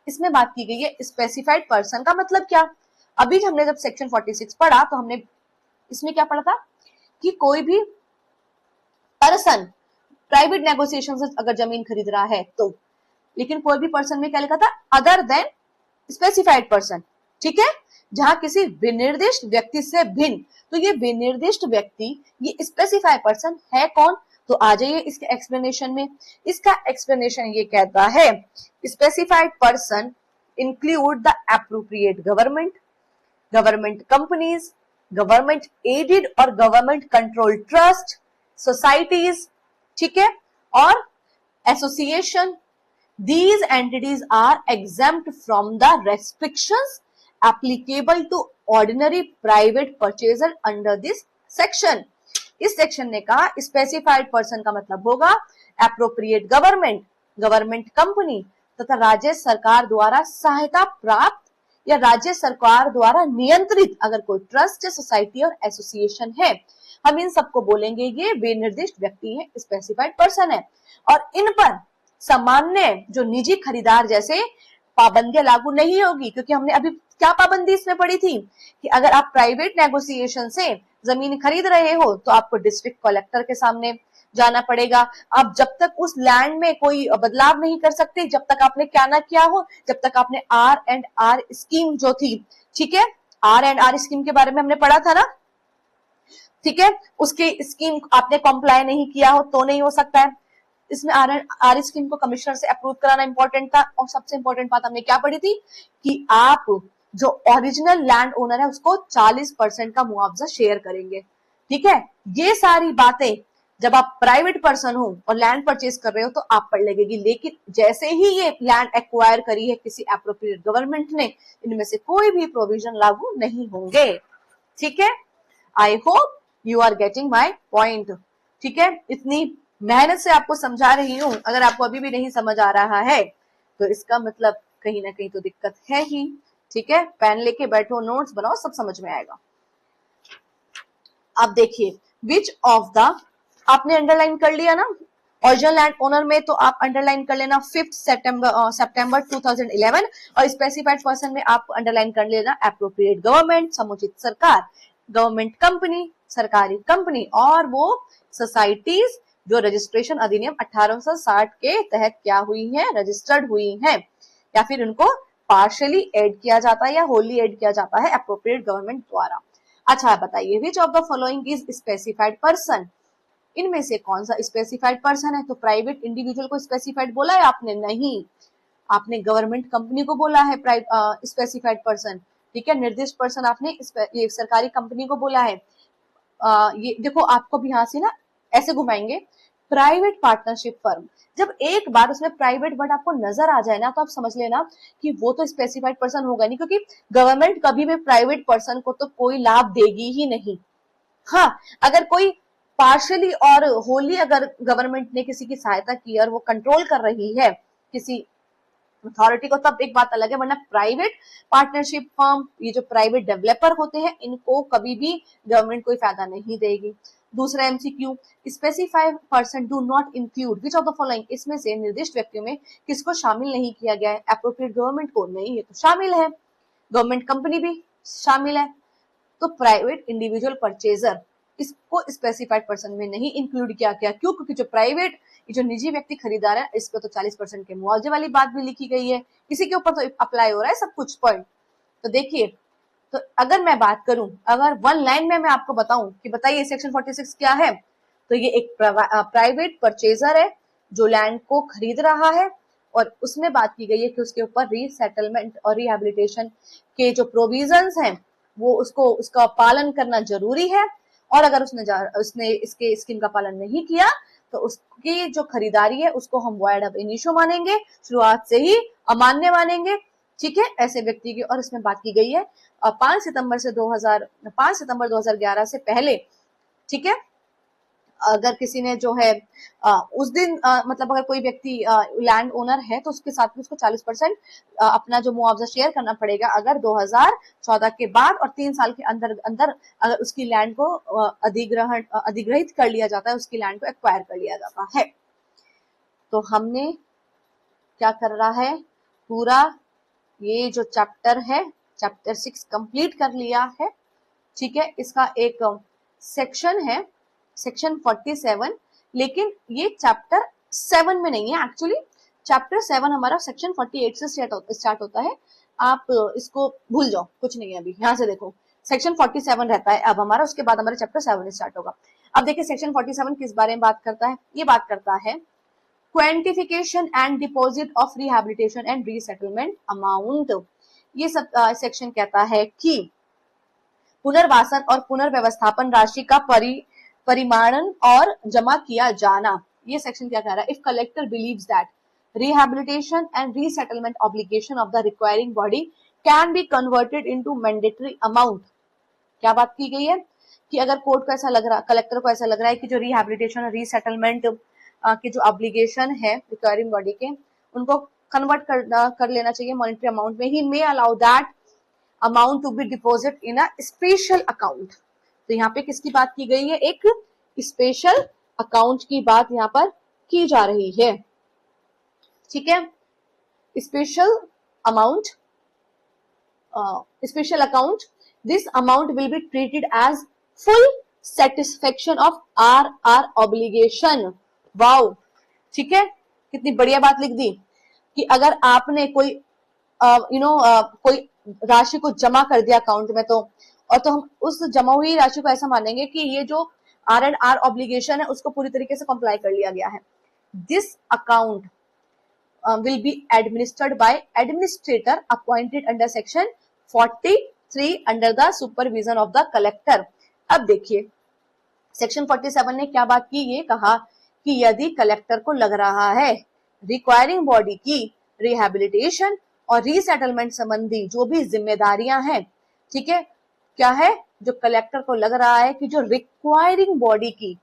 इसमें बात की गई है स्पेसिफाइड पर्सन का मतलब क्या। अभी हमने जब सेक्शन 46 पढ़ा तो हमने इसमें क्या पढ़ा था कि कोई भी पर्सन प्राइवेट नेगोशिएशन से अगर जमीन खरीद रहा है तो, लेकिन कोई भी पर्सन में क्या लिखा था? अदर देन स्पेसिफाइड पर्सन, ठीक है, जहां किसी विनिर्दिष्ट व्यक्ति से भिन्न। तो ये विनिर्दिष्ट व्यक्ति, ये स्पेसिफाइड पर्सन है कौन? तो आ जाइए इसके एक्सप्लेनेशन में। इसका एक्सप्लेनेशन ये कहता है specified person include the appropriate government companies, government aided और गवर्नमेंट कंट्रोल ट्रस्ट, सोसाइटीज, ठीक है, और association. These entities are exempt from the restrictions applicable to ordinary private purchaser under this section. इस सेक्शन ने कहा स्पेसिफाइड पर्सन का मतलब होगा एप्रोप्रिएट गवर्नमेंट कंपनी तथा राज्य सरकार द्वारा सहायता प्राप्त या राज्य सरकार द्वारा नियंत्रित अगर कोई ट्रस्ट, सोसाइटी और एसोसिएशन है, हम इन सबको बोलेंगे ये विनिर्दिष्ट व्यक्ति है, स्पेसिफाइड पर्सन है। और इन पर सामान्य जो निजी खरीदार जैसे पाबंदियां लागू नहीं होगी, क्योंकि हमने अभी क्या पाबंदी इसमें पड़ी थी कि अगर आप प्राइवेट नेगोशिएशन से जमीन खरीद रहे हो तो आपको डिस्ट्रिक्ट कलेक्टर के सामने जाना पड़ेगा। आप जब तक उस लैंड में कोई बदलाव नहीं कर सकते जब तक आपने क्या ना किया हो, जब तक आपने R&R स्कीम जो थी, ठीक है, R&R स्कीम के बारे में हमने पढ़ा था ना, ठीक है, उसकी स्कीम आपने कॉम्प्लाई नहीं किया हो तो नहीं हो सकता है। इसमें R&R स्कीम को कमिश्नर से अप्रूव कराना इंपॉर्टेंट था। और सबसे इंपॉर्टेंट बात हमने क्या पढ़ी थी कि आप जो ओरिजिनल लैंड ओनर है उसको 40% का मुआवजा शेयर करेंगे, ठीक है। ये सारी बातें जब आप प्राइवेट पर्सन हो और लैंड परचेज कर रहे हो तो आप पर लगेगी, लेकिन जैसे ही ये लैंड एक्वायर करी है किसी एप्रोप्रिएट गवर्नमेंट ने, इनमें से कोई भी प्रोविजन लागू नहीं होंगे, ठीक है। I hope you are getting my point, ठीक है। इतनी मेहनत से आपको समझा रही हूं, अगर आपको अभी भी नहीं समझ आ रहा है तो इसका मतलब कहीं ना कहीं तो दिक्कत है ही, ठीक है। पेन लेके बैठो, नोट्स बनाओ, सब समझ में आएगा। अब देखिए विच ऑफ द, आपने अंडरलाइन कर लिया ना ओरिजिनल लैंड ओनर में, तो आप अंडरलाइन कर लेना 5 सितंबर 2011, और स्पेसिफाइड पर्सन में आप अंडरलाइन कर लेना एप्रोप्रिएट गवर्नमेंट, समुचित सरकार, गवर्नमेंट कंपनी, सरकारी कंपनी, और वो सोसाइटीज जो रजिस्ट्रेशन अधिनियम 1860 के तहत क्या हुई है, रजिस्टर्ड हुई हैं, या फिर उनको पार्शियली ऐड किया जाता है या होली ऐड किया जाता है एप्रोप्रिएट गवर्नमेंट द्वारा। अच्छा बताइए which of the following is specified person? इनमें से कौन सा स्पेसिफाइड पर्सन है? तो प्राइवेट इंडिविजुअल को स्पेसिफाइड बोला है आपने? नहीं, आपने गवर्नमेंट कंपनी को बोला है स्पेसिफाइड पर्सन। ठीक है, निर्दिष्ट पर्सन आपने ये सरकारी कंपनी को बोला है। ये देखो, आपको भी यहाँ से ना ऐसे घुमाएंगे, प्राइवेट पार्टनरशिप फर्म। जब एक बार उसमें प्राइवेट वर्ड आपको नजर आ जाए ना, तो आप समझ लेना कि वो तो स्पेसिफाइड पर्सन होगा नहीं, क्योंकि गवर्नमेंट कभी भी प्राइवेट पर्सन को तो कोई लाभ देगी ही नहीं। हाँ, अगर कोई पार्शियली और होली अगर गवर्नमेंट ने किसी की सहायता की और वो कंट्रोल कर रही है किसी अथॉरिटी को, तब एक बात अलग है, वरना प्राइवेट पार्टनरशिप फर्म, ये जो प्राइवेट डेवलपर होते हैं, इनको कभी भी गवर्नमेंट कोई फायदा नहीं देगी। दूसरा MCQ, specified person do not include which of the following, इसमें से निर्दिष्ट व्यक्तियों में किसको शामिल नहीं किया गया है? एप्रोप्रिएट गवर्नमेंट को। नहीं, ये तो शामिल है, गवर्नमेंट कंपनी भी शामिल है। तो प्राइवेट इंडिविजुअल परचेजर, इसको स्पेसिफाइड पर्सन में नहीं इंक्लूड किया गया। क्यों? क्योंकि जो प्राइवेट, जो निजी व्यक्ति खरीदार है, इस पर तो 40% के मुआवजे वाली बात भी लिखी गई है, इसी के ऊपर तो अप्लाई हो रहा है सब कुछ पॉइंट। तो देखिए, तो अगर मैं बात करूं, अगर वन लाइन में मैं आपको बताऊं कि बताइए सेक्शन 46 क्या है, तो ये एक प्राइवेट परचेजर है जो लैंड को खरीद रहा है, और उसमें बात की गई है कि उसके ऊपर रीसेटलमेंट और रिहेबिलिटेशन के जो प्रोविजंस हैं वो उसका पालन करना जरूरी है। और अगर उसने इसके स्कीम का पालन नहीं किया तो उसकी जो खरीदारी है उसको हम वॉइड अब इनिशियो मानेंगे, शुरुआत से ही अमान्य मानेंगे। ठीक है, ऐसे व्यक्ति की। और इसमें बात की गई है 5 सितंबर 2011 से पहले, ठीक है, अगर किसी ने जो है उस दिन मतलब अगर कोई व्यक्ति लैंड ओनर है तो उसके साथ में उसको 40% अपना जो मुआवजा शेयर करना पड़ेगा, अगर 2014 के बाद और 3 साल के अंदर अंदर अगर उसकी लैंड को अधिग्रहित कर लिया जाता है, उसकी लैंड को एक्वायर कर लिया जाता है। तो हमने क्या कर रहा है, पूरा ये जो चैप्टर है, चैप्टर 6 कंप्लीट कर लिया है। ठीक है, इसका एक सेक्शन है सेक्शन 47, लेकिन ये चैप्टर 7 में नहीं है। एक्चुअली चैप्टर 7 हमारा सेक्शन 48 से स्टार्ट होता है। आप इसको भूल जाओ, कुछ नहीं है अभी। यहाँ से देखो, सेक्शन 47 रहता है अब हमारा, उसके बाद हमारा चैप्टर 7 स्टार्ट होगा। अब देखिए सेक्शन 47 किस बारे में बात करता है। ये बात करता है quantification and deposit of rehabilitation and resettlement amount. ये सब सेक्शन कहता है कि पुनर्वासन और पुनर्व्यवस्थापन राशि का परिमाणन और जमा किया जाना। ये सेक्शन क्या कह रहा है, if collector believes that rehabilitation and resettlement obligation of the requiring body can be converted into mandatory amount। क्या बात की गई है कि अगर कोर्ट को ऐसा लग रहा, कलेक्टर को ऐसा लग रहा है कि जो रिहैबिलिटेशन और रीसेटलमेंट की जो ऑब्लिगेशन है रिक्वायरिंग बॉडी के, उनको कन्वर्ट कर लेना चाहिए मॉनिटरी अमाउंट में, he may allow that amount to be deposit in a special account. तो यहाँ पे किसकी बात की गई है, एक स्पेशल अकाउंट की बात यहाँ पर की जा रही है। ठीक है, special amount, special account, this amount will be treated as full satisfaction of R obligation. Wow, ठीक है, कितनी बढ़िया बात लिख दी कि अगर आपने कोई कोई राशि को जमा कर दिया अकाउंट में, तो हम उस जमा हुई राशि को ऐसा मानेंगे कि ये जो R&R ऑब्लिगेशन है उसको पूरी तरीके से कंप्लाई कर लिया गया है। This account will be administered by administrator appointed under section 43 under the supervision of the collector। अब देखिए सेक्शन 47 ने क्या बात की, ये कहा कि यदि कलेक्टर को लग रहा है रिक्वायरिंग बॉडी की रिहैबिलिटेशन और रीसेटलमेंट संबंधी जो भी जिम्मेदारियां हैं, ठीक है, क्या है, जो कलेक्टर को लग रहा है कि जो रिक्वायरिंग बॉडी की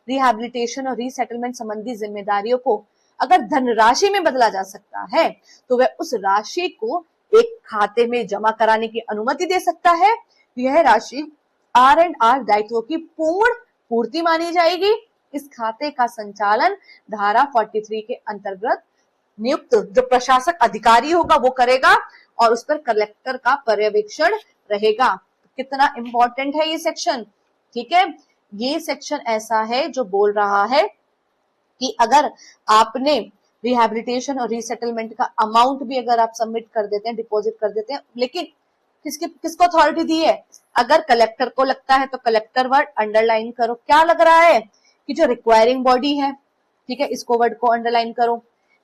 रिहैबिलिटेशन और रीसेटलमेंट संबंधी जिम्मेदारियों को अगर धनराशि में बदला जा सकता है तो वह उस राशि को एक खाते में जमा कराने की अनुमति दे सकता है। यह राशि R&R दायित्वों की पूर्ण पूर्ति मानी जाएगी। इस खाते का संचालन धारा 43 के अंतर्गत नियुक्त जो प्रशासक अधिकारी होगा वो करेगा और उस पर कलेक्टर का पर्यवेक्षण रहेगा। कितना इंपॉर्टेंट है ये सेक्शन। ठीक है, ये सेक्शन ऐसा है जो बोल रहा है कि अगर आपने रिहैबिलिटेशन और रीसेटलमेंट का अमाउंट भी अगर आप सबमिट कर देते हैं, डिपॉजिट कर देते हैं, लेकिन किसको अथॉरिटी दी है, अगर कलेक्टर को लगता है तो कलेक्टर वर्ड अंडरलाइन करो, क्या लग रहा है कि जो रिक्वायरिंग बॉडी है, ठीक है, इसको वर्ड को अंडरलाइन करो,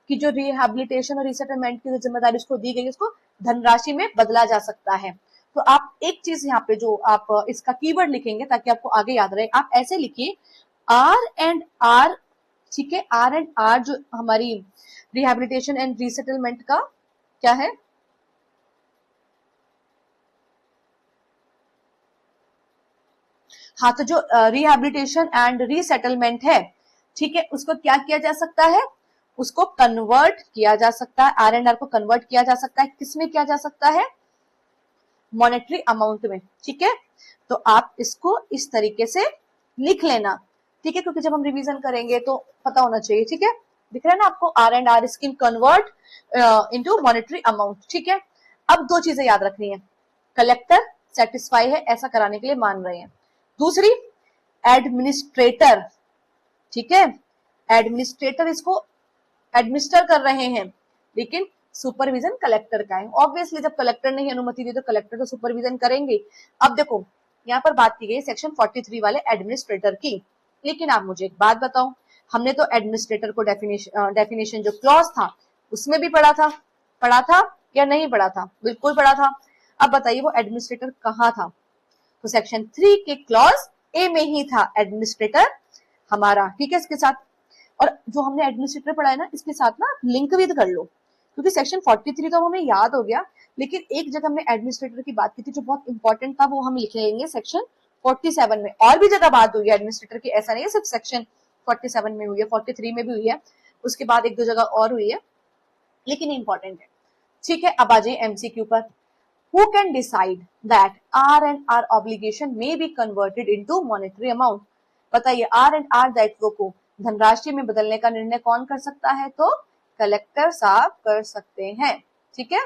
कि जो रिहेबिलिटेशन और रिसेटलमेंट की जो जिम्मेदारी उसको दी गई है उसको धनराशि में बदला जा सकता है। तो आप एक चीज यहाँ पे जो आप इसका कीवर्ड लिखेंगे ताकि आपको आगे याद रहे, आप ऐसे लिखिए आर एंड आर, ठीक है, आर एंड आर जो हमारी रिहेबिलिटेशन एंड रिसेटलमेंट का क्या है, हाँ, तो जो रिहेबिलिटेशन एंड रीसेटलमेंट है, ठीक है, उसको क्या किया जा सकता है, उसको कन्वर्ट किया जा सकता है, आर एंड आर को कन्वर्ट किया जा सकता है, किसमें किया जा सकता है, मॉनेटरी अमाउंट में, ठीक है। तो आप इसको इस तरीके से लिख लेना, ठीक है, क्योंकि जब हम रिवीजन करेंगे तो पता होना चाहिए, ठीक है। दिख रहा है ना आपको, R and R scheme convert into monetary amount, ठीक है। अब दो चीजें याद रखनी है, कलेक्टर सेटिस्फाई है ऐसा कराने के लिए मान रहे हैं, दूसरी एडमिनिस्ट्रेटर, ठीक है, एडमिनिस्ट्रेटर इसको एडमिनिस्टर कर रहे हैं, लेकिन सुपरविजन कलेक्टर का है। ऑब्वियसली जब कलेक्टर ने ही अनुमति दी तो कलेक्टर तो सुपरविजन करेंगे। अब देखो यहाँ पर बात की गई सेक्शन 43 वाले एडमिनिस्ट्रेटर की, लेकिन आप मुझे एक बात बताओ, हमने तो एडमिनिस्ट्रेटर को डेफिनेशन जो क्लॉज था उसमें भी पढ़ा था या नहीं पढ़ा था, बिल्कुल पढ़ा था। अब बताइए वो एडमिनिस्ट्रेटर कहाँ था, तो सेक्शन 3 के क्लॉज ए में ही था एडमिनिस्ट्रेटर हमारा, ठीक है, इसके साथ। और जो हमने एडमिनिस्ट्रेटर पढ़ा है ना, इसके साथ ना लिंक विद कर लो, क्योंकि सेक्शन 43 तो हमें याद हो गया, लेकिन एक जगह हमने एडमिनिस्ट्रेटर की बात की थी जो बहुत इंपॉर्टेंट था, वो हम लिख लेंगे सेक्शन 47 में। और भी जगह बात हुई है एडमिनिस्ट्रेटर की, ऐसा नहीं है सिर्फ सेक्शन 47 में हुई है, 43 में भी हुई है, उसके बाद एक दो जगह और हुई है, लेकिन इंपॉर्टेंट है, ठीक है। अब आ जाइए एमसीक्यू पर, who can decide that R and R obligation may be converted into monetary amount? बताइए R and R दायित्वों को धनराशि में बदलने का निर्णय कौन कर सकता है, तो कलेक्टर साहब कर सकते हैं, ठीक है।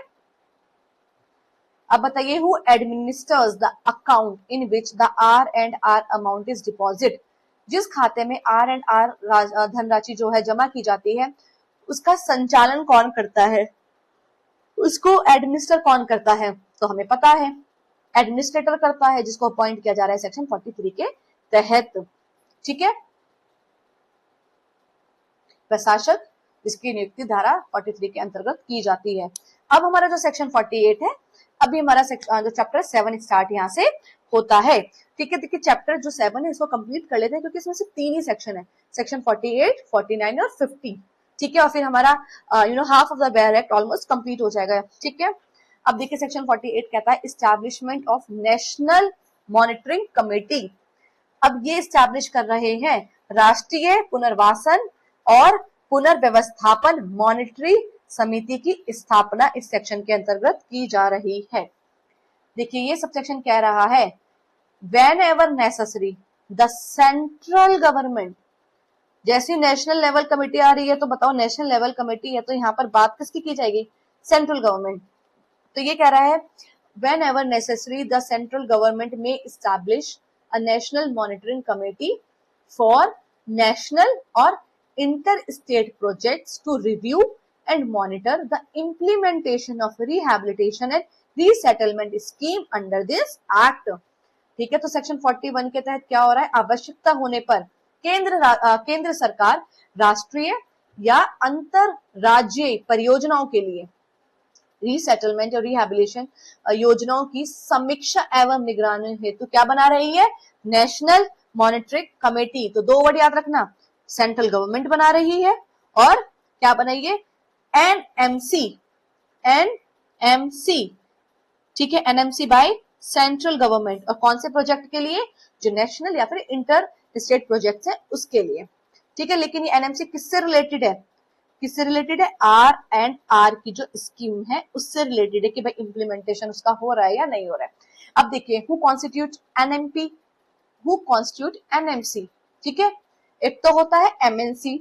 अब बताइए who administers the account in which the R and R amount is deposit? जिस खाते में R and R धनराशि जो है जमा की जाती है उसका संचालन कौन करता है, उसको एडमिनिस्टर कौन करता है, तो हमें पता है एडमिनिस्ट्रेटर करता है, जिसको अपॉइंट किया जा रहा है सेक्शन 43 के तहत, ठीक है। प्रशासक जिसकी नियुक्ति धारा 43 के अंतर्गत की जाती है। अब हमारा जो सेक्शन 48 है, अभी हमारा जो चैप्टर 7 स्टार्ट यहाँ से होता है, ठीक है। देखिए चैप्टर जो 7 है इसको कंप्लीट कर लेते हैं, क्योंकि इसमें सिर्फ 3 ही सेक्शन है, सेक्शन 48, 49 और 50, ठीक है। और फिर हमारा half of the bare act almost complete हो जाएगा, ठीक है। अब देखिए सेक्शन 48 कहता है establishment of national monitoring committee. अब ये इस्टेब्लिश कर रहे हैं राष्ट्रीय पुनर्वासन और पुनर्व्यवस्थापन मॉनिटरी समिति की स्थापना इस सेक्शन के अंतर्गत की जा रही है। देखिए ये सब सेक्शन कह रहा है whenever necessary the central government, जैसी नेशनल लेवल कमेटी आ रही है तो बताओ नेशनल लेवल कमेटी है तो यहाँ पर बात किसकी की जाएगी, सेंट्रल गवर्नमेंट। तो ये कह रहा है whenever necessary the central government may establish a national monitoring committee for national और inter state projects to review and monitor the implementation of rehabilitation and resettlement scheme under this act, ठीक है। तो section 41 के तहत क्या हो रहा है, आवश्यकता होने पर केंद्र सरकार राष्ट्रीय या अंतर राज्यीय परियोजनाओं के लिए रीसेटलमेंट और रिहेबिलिटेशन योजनाओं की समीक्षा एवं निगरानी हेतु क्या बना रही है, नेशनल मॉनिटरिंग कमेटी। तो दो वर्ड याद रखना, सेंट्रल गवर्नमेंट बना रही है और क्या बनाइए, एनएमसी, एनएमसी, ठीक है, एनएमसी बाय सेंट्रल गवर्नमेंट। और कौन से प्रोजेक्ट के लिए, जो नेशनल या फिर इंटर स्टेट प्रोजेक्ट्स है उसके लिए, ठीक है। लेकिन ये एनएमसी किससे रिलेटेड है, किससे रिलेटेड है, आर एंड आर की जो स्कीम है उससे रिलेटेड है कि भाई इंप्लीमेंटेशन उसका हो रहा है या नहीं हो रहा है। अब देखिए who constitute NMP, who constitute NMC, ठीक है। एक तो होता है एमएनसी,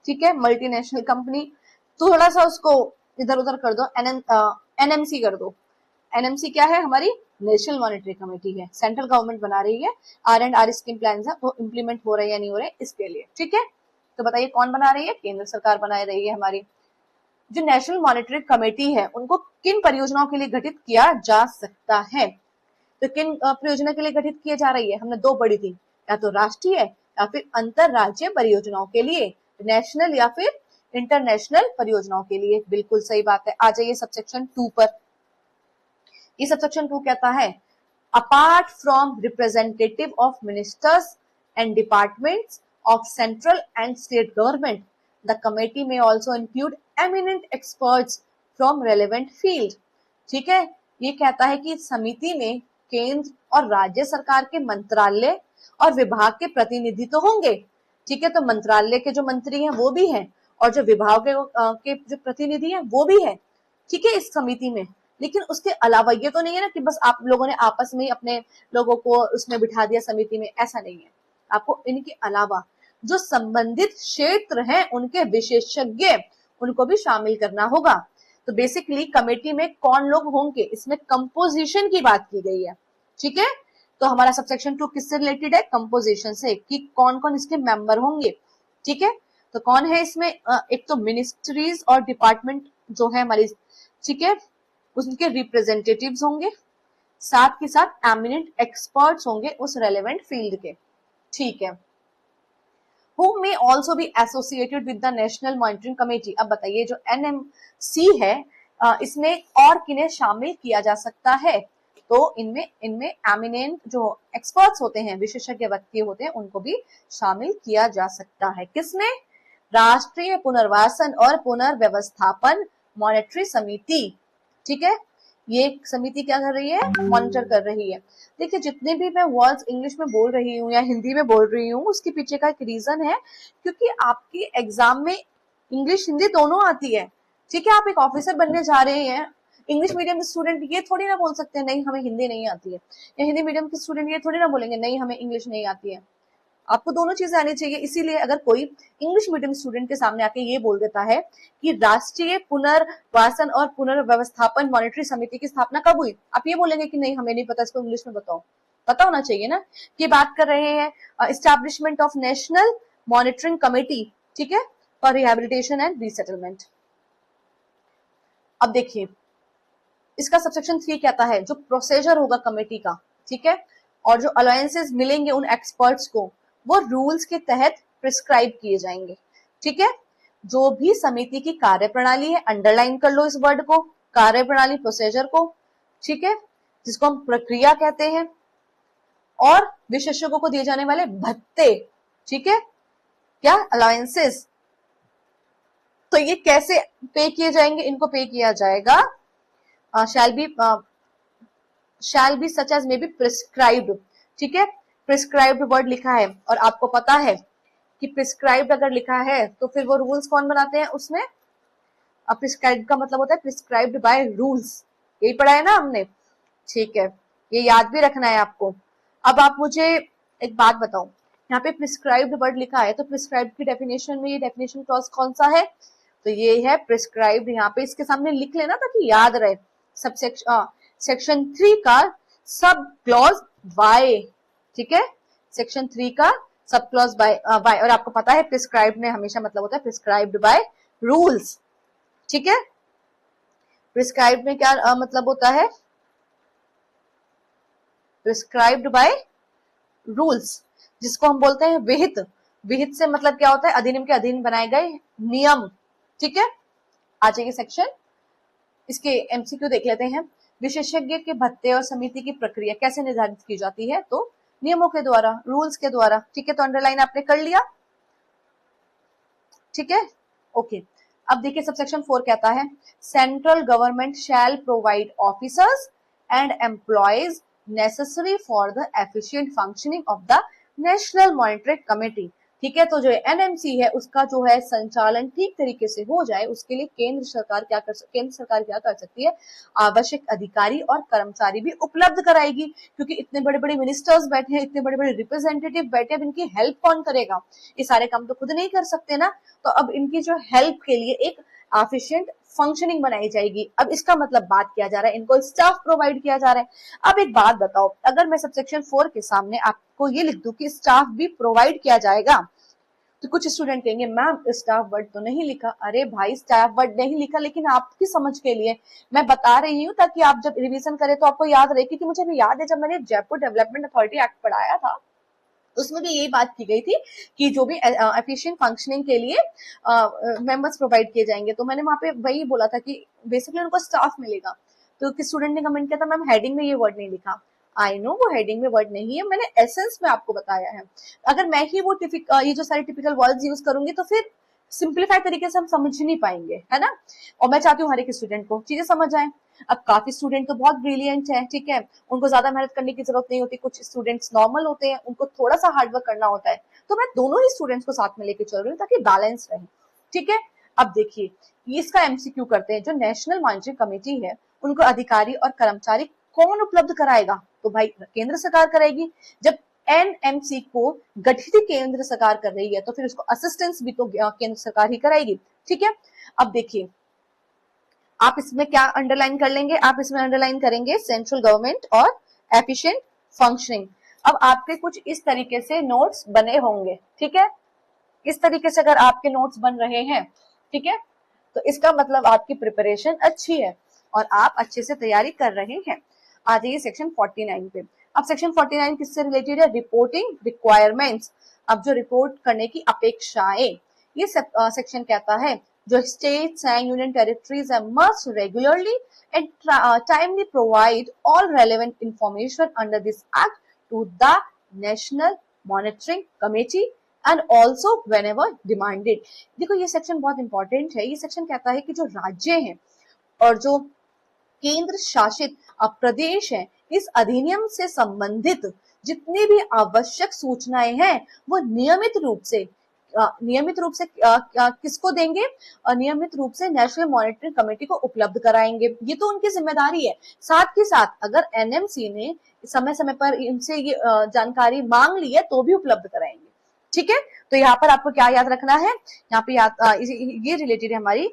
ठीक है, मल्टीनेशनल कंपनी, तो थोड़ा सा उसको इधर उधर कर दो, एनएमसी कर दो। एनएमसी क्या है, हमारी नेशनल मॉनिटरी कमेटी है, सेंट्रल गवर्नमेंट बना रही है, R and R scheme plan है वो इंप्लीमेंट हो रहे हैं या नहीं हो रहे इसके लिए, ठीक है। तो बताइए कौन बना रही है, केंद्र सरकार बना रही है हमारी। जो नेशनल मॉनिटरी कमेटी है उनको किन परियोजनाओं के लिए गठित किया जा सकता है, तो किन परियोजना के लिए गठित किया जा रही है, हमने दो पढ़ी थी, या तो राष्ट्रीय या फिर अंतरराज्यीय परियोजनाओं के लिए, नेशनल या फिर इंटरनेशनल परियोजनाओं के लिए। बिल्कुल सही बात है। आ जाइए सबसेक्शन 2 पर। ये सबसेक्शन 2 कहता है apart from representative of ministers and departments of central and state government, the committee may also include eminent experts from relevant field. ठीक है, ये कहता है कि समिति में केंद्र और राज्य सरकार के मंत्रालय और विभाग के प्रतिनिधि तो होंगे। ठीक है, तो मंत्रालय के जो मंत्री हैं वो भी हैं और जो विभाग के जो प्रतिनिधि हैं वो भी है। ठीक है, इस समिति में। लेकिन उसके अलावा ये तो नहीं है ना कि बस आप लोगों ने आपस में ही अपने लोगों को उसमें बिठा दिया समिति में, ऐसा नहीं है। आपको इनके अलावा जो संबंधित क्षेत्र हैं उनके विशेषज्ञ, उनको भी शामिल करना होगा। तो बेसिकली कमेटी में कौन लोग होंगे, इसमें कंपोजिशन की बात की गई है। ठीक है, तो हमारा सबसेक्शन 2 किससे रिलेटेड है? कंपोजिशन से, कि कौन कौन इसके मेंबर होंगे। ठीक है, तो कौन है इसमें? एक तो मिनिस्ट्रीज और डिपार्टमेंट जो है हमारी, ठीक है, उनके रिप्रेजेंटेटिव्स होंगे, साथ के साथ एमिनेंट एक्सपर्ट्स होंगे उस रेलेवेंट फील्ड के। ठीक है, who may also be associated with the National Monitoring Committee। अब बताइए जो NMC है इसमें और किन्हें शामिल किया जा सकता है? तो इनमें एमिनेंट जो एक्सपर्ट्स होते हैं, विशेषज्ञ व्यक्ति होते हैं, उनको भी शामिल किया जा सकता है। किसमें? राष्ट्रीय पुनर्वासन और पुनर्व्यवस्थापन मॉनेटरी समिति। ठीक है, ये समिति क्या कर रही है? मॉनिटर कर रही है। देखिए, जितने भी मैं वर्ड्स इंग्लिश में बोल रही हूँ या हिंदी में बोल रही हूँ, उसके पीछे का एक रीजन है, क्योंकि आपके एग्जाम में इंग्लिश हिंदी दोनों आती है। ठीक है, आप एक ऑफिसर बनने जा रहे हैं, इंग्लिश मीडियम के स्टूडेंट ये थोड़ी ना बोल सकते हैं नहीं हमें हिंदी नहीं आती है, या हिंदी मीडियम के स्टूडेंट ये थोड़ी ना बोलेंगे नहीं हमें इंग्लिश नहीं आती है। आपको दोनों चीजें आनी चाहिए। इसीलिए अगर कोई इंग्लिश मीडियम स्टूडेंट के सामने आके ये बोल देता है कि राष्ट्रीय पुनर्वासन और पुनर्व्यवस्थापन मॉनेटरी समिति की स्थापना कब हुई, आप ये बोलेंगे कि नहीं हमें नहीं पता, इसको इंग्लिश में बताओ। पता होना चाहिए ना। ये बात कर रहे हैं establishment of national monitoring committee, ठीक है, फॉर रिहेबिलिटेशन एंड रीसेटलमेंट। अब देखिए, इसका सबसेक्शन 3 कहता है जो प्रोसीजर होगा कमेटी का, ठीक है, और जो अलायंसेस मिलेंगे उन एक्सपर्ट्स को, वो रूल्स के तहत प्रिस्क्राइब किए जाएंगे। ठीक है, जो भी समिति की कार्यप्रणाली है, अंडरलाइन कर लो इस वर्ड को, कार्यप्रणाली, प्रोसीजर को, ठीक है, जिसको हम प्रक्रिया कहते हैं, और विशेषज्ञों को दिए जाने वाले भत्ते, ठीक है, क्या? अलायंसेस। तो ये कैसे पे किए जाएंगे? इनको पे किया जाएगा shall be such as may be prescribed। ठीक है, प्रिस्क्राइब्ड वर्ड लिखा है और आपको पता है कि प्रिस्क्राइब्ड अगर लिखा है तो फिर वो रूल्स कौन बनाते हैं उसमें? अब प्रिस्क्राइब्ड का मतलब होता है प्रिस्क्राइब्ड बाय रूल्स, यही पढ़ा है ना हमने। ठीक है, ये याद भी रखना है आपको। अब आप मुझे एक बात बताओ, यहाँ पे प्रिस्क्राइब्ड वर्ड लिखा है तो प्रिस्क्राइब्ड की डेफिनेशन में ये डेफिनेशन क्लॉज कौन सा है? तो ये है प्रिस्क्राइब्ड। यहाँ पे इसके सामने लिख लेना ताकि याद रहे। सेक्शन 3 का सब क्लॉज वाई, ठीक है, सेक्शन 3 का सब क्लॉज बाय वाई। और आपको पता है प्रिस्क्राइब्ड में हमेशा मतलब होता है प्रिस्क्राइब्ड बाय रूल्स। ठीक है, प्रिस्क्राइब्ड में क्या मतलब होता है? प्रिस्क्राइब्ड बाय रूल्स, जिसको हम बोलते हैं विहित। विहित से मतलब क्या होता है? अधिनियम के अधीन बनाए गए नियम। ठीक है, आ जाइए सेक्शन, इसके एमसीक्यू देख लेते हैं। विशेषज्ञ के भत्ते और समिति की प्रक्रिया कैसे निर्धारित की जाती है? तो नियमों के द्वारा, रूल्स के द्वारा। ठीक है, तो अंडरलाइन आपने कर लिया। ठीक है, ओके। अब देखिए सबसेक्शन 4 कहता है central government shell provide officers and employees necessary for the efficient functioning of the national monitoring committee. ठीक है, तो जो एनएमसी है उसका जो है संचालन ठीक तरीके से हो जाए उसके लिए केंद्र सरकार क्या कर सकती है? आवश्यक अधिकारी और कर्मचारी भी उपलब्ध कराएगी, क्योंकि इतने बड़े बड़े मिनिस्टर्स बैठे हैं, इतने बड़े बड़े रिप्रेजेंटेटिव बैठे हैं, अब इनकी हेल्प कौन करेगा? ये सारे काम तो खुद नहीं कर सकते ना। तो अब इनकी जो हेल्प के लिए एक एफिशिएंट फंक्शनिंग बनाई जाएगी। अब इसका मतलब बात किया जा रहा है इनको स्टाफ प्रोवाइड किया जा रहा है। अब एक बात बताओ, अगर मैं सबसेक्शन 4 के सामने आपको ये लिख दूं कि स्टाफ भी प्रोवाइड किया जाएगा, तो कुछ स्टूडेंट कहेंगे मैम स्टाफ वर्ड तो नहीं लिखा। अरे भाई, स्टाफ वर्ड नहीं लिखा, लेकिन आपकी समझ के लिए मैं बता रही हूँ ताकि आप जब रिवीजन करें तो आपको याद रहे। क्योंकि मुझे भी याद है जब मैंने जयपुर डेवलपमेंट अथॉरिटी एक्ट पढ़ाया था उसमें भी यही बात की गई थी कि जो भी एफिशिएंट फंक्शनिंग के लिए मेंबर्स प्रोवाइड किए जाएंगे। तो मैंने वहां पे वही बोला था कि बेसिकली उनको स्टाफ मिलेगा। तो किस स्टूडेंट ने कमेंट किया था, मैम हेडिंग में ये वर्ड नहीं लिखा। आई नो वो हेडिंग में वर्ड नहीं है, मैंने एसेंस में आपको बताया है। अगर मैं ही वो ये जो सारे टिपिकल वर्ड्स यूज करूंगी तो फिर सिंप्लीफाइड तरीके से हम समझ नहीं पाएंगे, है ना। और मैं चाहती हूँ हर एक स्टूडेंट को चीजें समझ आए। अब काफी स्टूडेंट तो बहुत ब्रिलियंट है, ठीक है, उनको ज्यादा मेहनत करने की जरूरत नहीं होती। कुछ स्टूडेंट्स नॉर्मल होते हैं, उनको थोड़ा सा हार्डवर्क करना होता है। तो मैं दोनों ही स्टूडेंट्स को साथ में लेके चल रही हूँ ताकि बैलेंस रहे, ठीक है। अब देखिए इसका एमसीक्यू करते हैं। जो नेशनल मॉनिटरिंग कमेटी है उनको अधिकारी और कर्मचारी कौन उपलब्ध कराएगा? तो भाई केंद्र सरकार कराएगी। जब एनएमसी को गठित केंद्र सरकार कर रही है तो फिर उसको असिस्टेंस भी तो केंद्र सरकार ही कराएगी, ठीक है। अब देखिए आप इसमें क्या अंडरलाइन कर लेंगे, आप इसमें अंडरलाइन करेंगे सेंट्रल गवर्नमेंट और एफिशिएंट फंक्शनिंग। अब आपके कुछ इस तरीके से नोट्स बने होंगे, ठीक है। इस तरीके से अगर आपके नोट्स बन रहे हैं, ठीक है, तो इसका मतलब आपकी प्रिपरेशन अच्छी है और आप अच्छे से तैयारी कर रहे हैं। आ जाइए सेक्शन 49 पे। अब सेक्शन 49 किससे रिलेटेड है? Reporting requirements. अब जो रिपोर्ट करने की अपेक्षाएं, ये सेक्शन कहता है जो states and union territories must regularly and timely provide all relevant information under this act to the national monitoring committee and also whenever demanded. देखो ये सेक्शन बहुत इंपॉर्टेंट है। ये सेक्शन कहता है कि जो राज्य हैं और जो केंद्र शासित प्रदेश है, इस अधिनियम से संबंधित जितनी भी आवश्यक सूचनाएं हैं वो नियमित रूप से किसको देंगे? नियमित रूप से नेशनल मॉनिटरिंग कमेटी को उपलब्ध कराएंगे। ये तो उनकी जिम्मेदारी है। साथ ही साथ अगर एनएमसी ने समय समय पर इनसे ये जानकारी मांग ली है तो भी उपलब्ध कराएंगे, ठीक है। तो यहाँ पर आपको क्या याद रखना है? यहाँ पे ये रिलेटेड है हमारी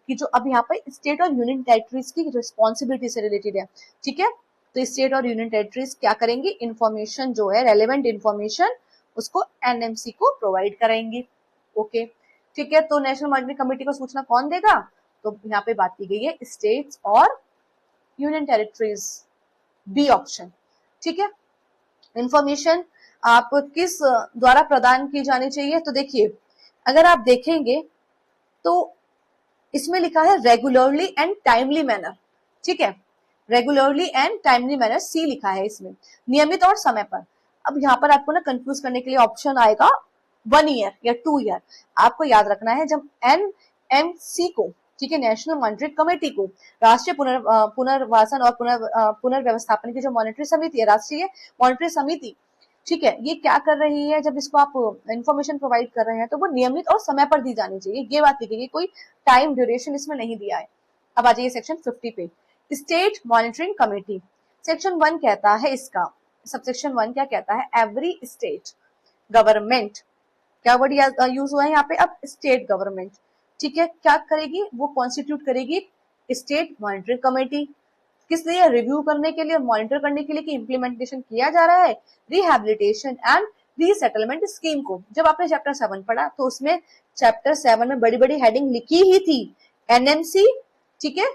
कि जो अब यहाँ पर स्टेट और यूनियन टेरिटरीज की रिस्पॉन्सिबिलिटी से रिलेटेड है, ठीक है। तो स्टेट और यूनियन टेरिटरीज क्या करेंगे? इंफॉर्मेशन जो है रेलेवेंट इंफॉर्मेशन उसको एनएमसी को प्रोवाइड कराएंगे। ओके, ठीक है। तो नेशनल मॉनिटरिंग कमेटी को सूचना कौन देगा? तो यहाँ पे बात की गई है स्टेट्स और यूनियन टेरिटरीज, बी ऑप्शन, ठीक है। इंफॉर्मेशन आप किस द्वारा प्रदान की जानी चाहिए? तो देखिए अगर आप देखेंगे तो इसमें लिखा है रेगुलरली एंड टाइमली मैनर, ठीक है। रेगुलरली एंड टाइमली मैनर सी लिखा है इसमें, नियमित और समय पर। अब यहाँ पर आपको ना कंफ्यूज करने के लिए ऑप्शन आएगा 1 ईयर या 2 ईयर। आपको याद रखना है जब एनएमसी को, ठीक है, नेशनल मॉनिटरिंग कमेटी को राष्ट्रीय पुनर्वासन और पुनर्व्यवस्थापन की जो मॉनिटरी समिति है, राष्ट्रीय मॉनिटरी समिति, ठीक है, ये क्या कर रही है? जब इसको आप इंफॉर्मेशन प्रोवाइड कर रहे हैं तो वो नियमित और समय पर दी जानी चाहिए। ये बात लिखी गई, कोई टाइम ड्यूरेशन इसमें नहीं दिया है। अब आ जाइए सेक्शन 50 पे, स्टेट मॉनिटरिंग कमेटी। सेक्शन 1 कहता है इसका, सबसेक्शन 1 क्या कहता है? एवरी स्टेट गवर्नमेंट, क्या वर्ड यूज हुआ है यहाँ पे? अब स्टेट गवर्नमेंट, ठीक है, क्या करेगी? वो कॉन्स्टिट्यूट करेगी स्टेट मॉनिटरिंग कमेटी। किस लिए? रिव्यू करने के लिए और मॉनिटर करने के लिए कि इम्प्लीमेंटेशन किया जा रहा है रिहैबिलिटेशन एंड रीसेटलमेंट स्कीम को। जब आपने चैप्टर 7 पढ़ा तो उसमें चैप्टर 7 में बड़ी बड़ी हेडिंग लिखी ही थी, एनएमसी, ठीक है,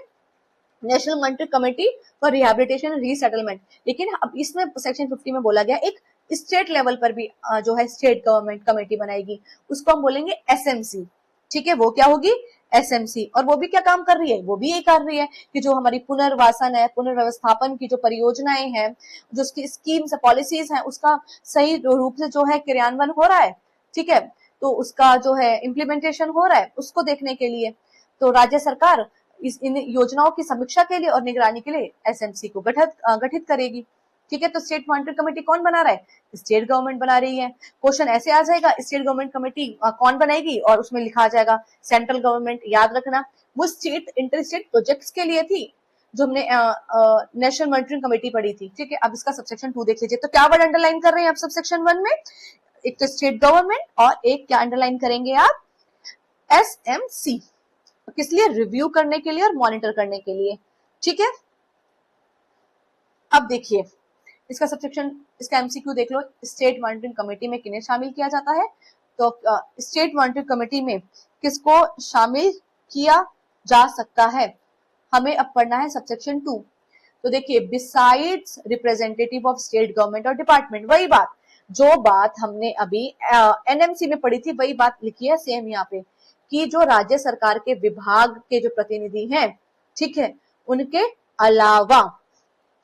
national monitoring committee for rehabilitation resettlement. लेकिन अब इसमें सेक्शन 50 में बोला गया एक स्टेट लेवल पर भी जो है स्टेट गवर्नमेंट कमेटी बनाएगी, उसको हम बोलेंगे एसएमसी, ठीक है। वो क्या होगी? एसएमसी। और वो भी क्या काम कर रही है? वो भी ये कर रही है कि जो हमारी पुनर्वासन है, पुनर्व्यवस्थापन की जो परियोजनाएं हैं, जो उसकी स्कीम्स पॉलिसीज हैं, उसका सही रूप से जो है क्रियान्वयन हो रहा है, ठीक है, तो उसका जो है इम्प्लीमेंटेशन हो रहा है, उसको देखने के लिए तो राज्य सरकार इन योजनाओं की समीक्षा के लिए और निगरानी के लिए एसएमसी को गठित करेगी, ठीक है। तो स्टेट मॉनिटरिंग कमेटी कौन बना रहा है? स्टेट गवर्नमेंट बना रही है। क्वेश्चन ऐसे आ जाएगा, स्टेट गवर्नमेंट कमेटी कौन बनाएगी? और उसमें लिखा आ जाएगा सेंट्रल गवर्नमेंट। याद रखना वो स्टेट इंटर स्टेट प्रोजेक्ट्स के लिए थी जो हमने नेशनल मॉनिटरिंग कमेटी पढ़ी थी, ठीक है। अब इसका सबसेक्शन 2 देख लीजिए। तो क्या वर्ड अंडरलाइन कर रहे हैं आप सबसेक्शन 1 में? एक तो स्टेट गवर्नमेंट और एक क्या अंडरलाइन करेंगे आप? एसएमसी। किस लिए? रिव्यू करने के लिए और मॉनिटर करने के लिए, ठीक है। अब देखिए इसका सबसेक्शन, इसका एमसीक्यू देख लो। स्टेट मॉनिटरिंग कमेटी में किन्हें शामिल किया जाता है? तो स्टेट मॉनिटरिंग कमेटी में किसको शामिल किया जा सकता है? हमें अब पढ़ना है सबसेक्शन 2। तो देखिए besides representative of state government और डिपार्टमेंट, वही बात, जो बात हमने अभी एनएमसी में पढ़ी थी वही बात लिखी है सेम यहाँ पे, कि जो राज्य सरकार के विभाग के जो प्रतिनिधि हैं, ठीक है, उनके अलावा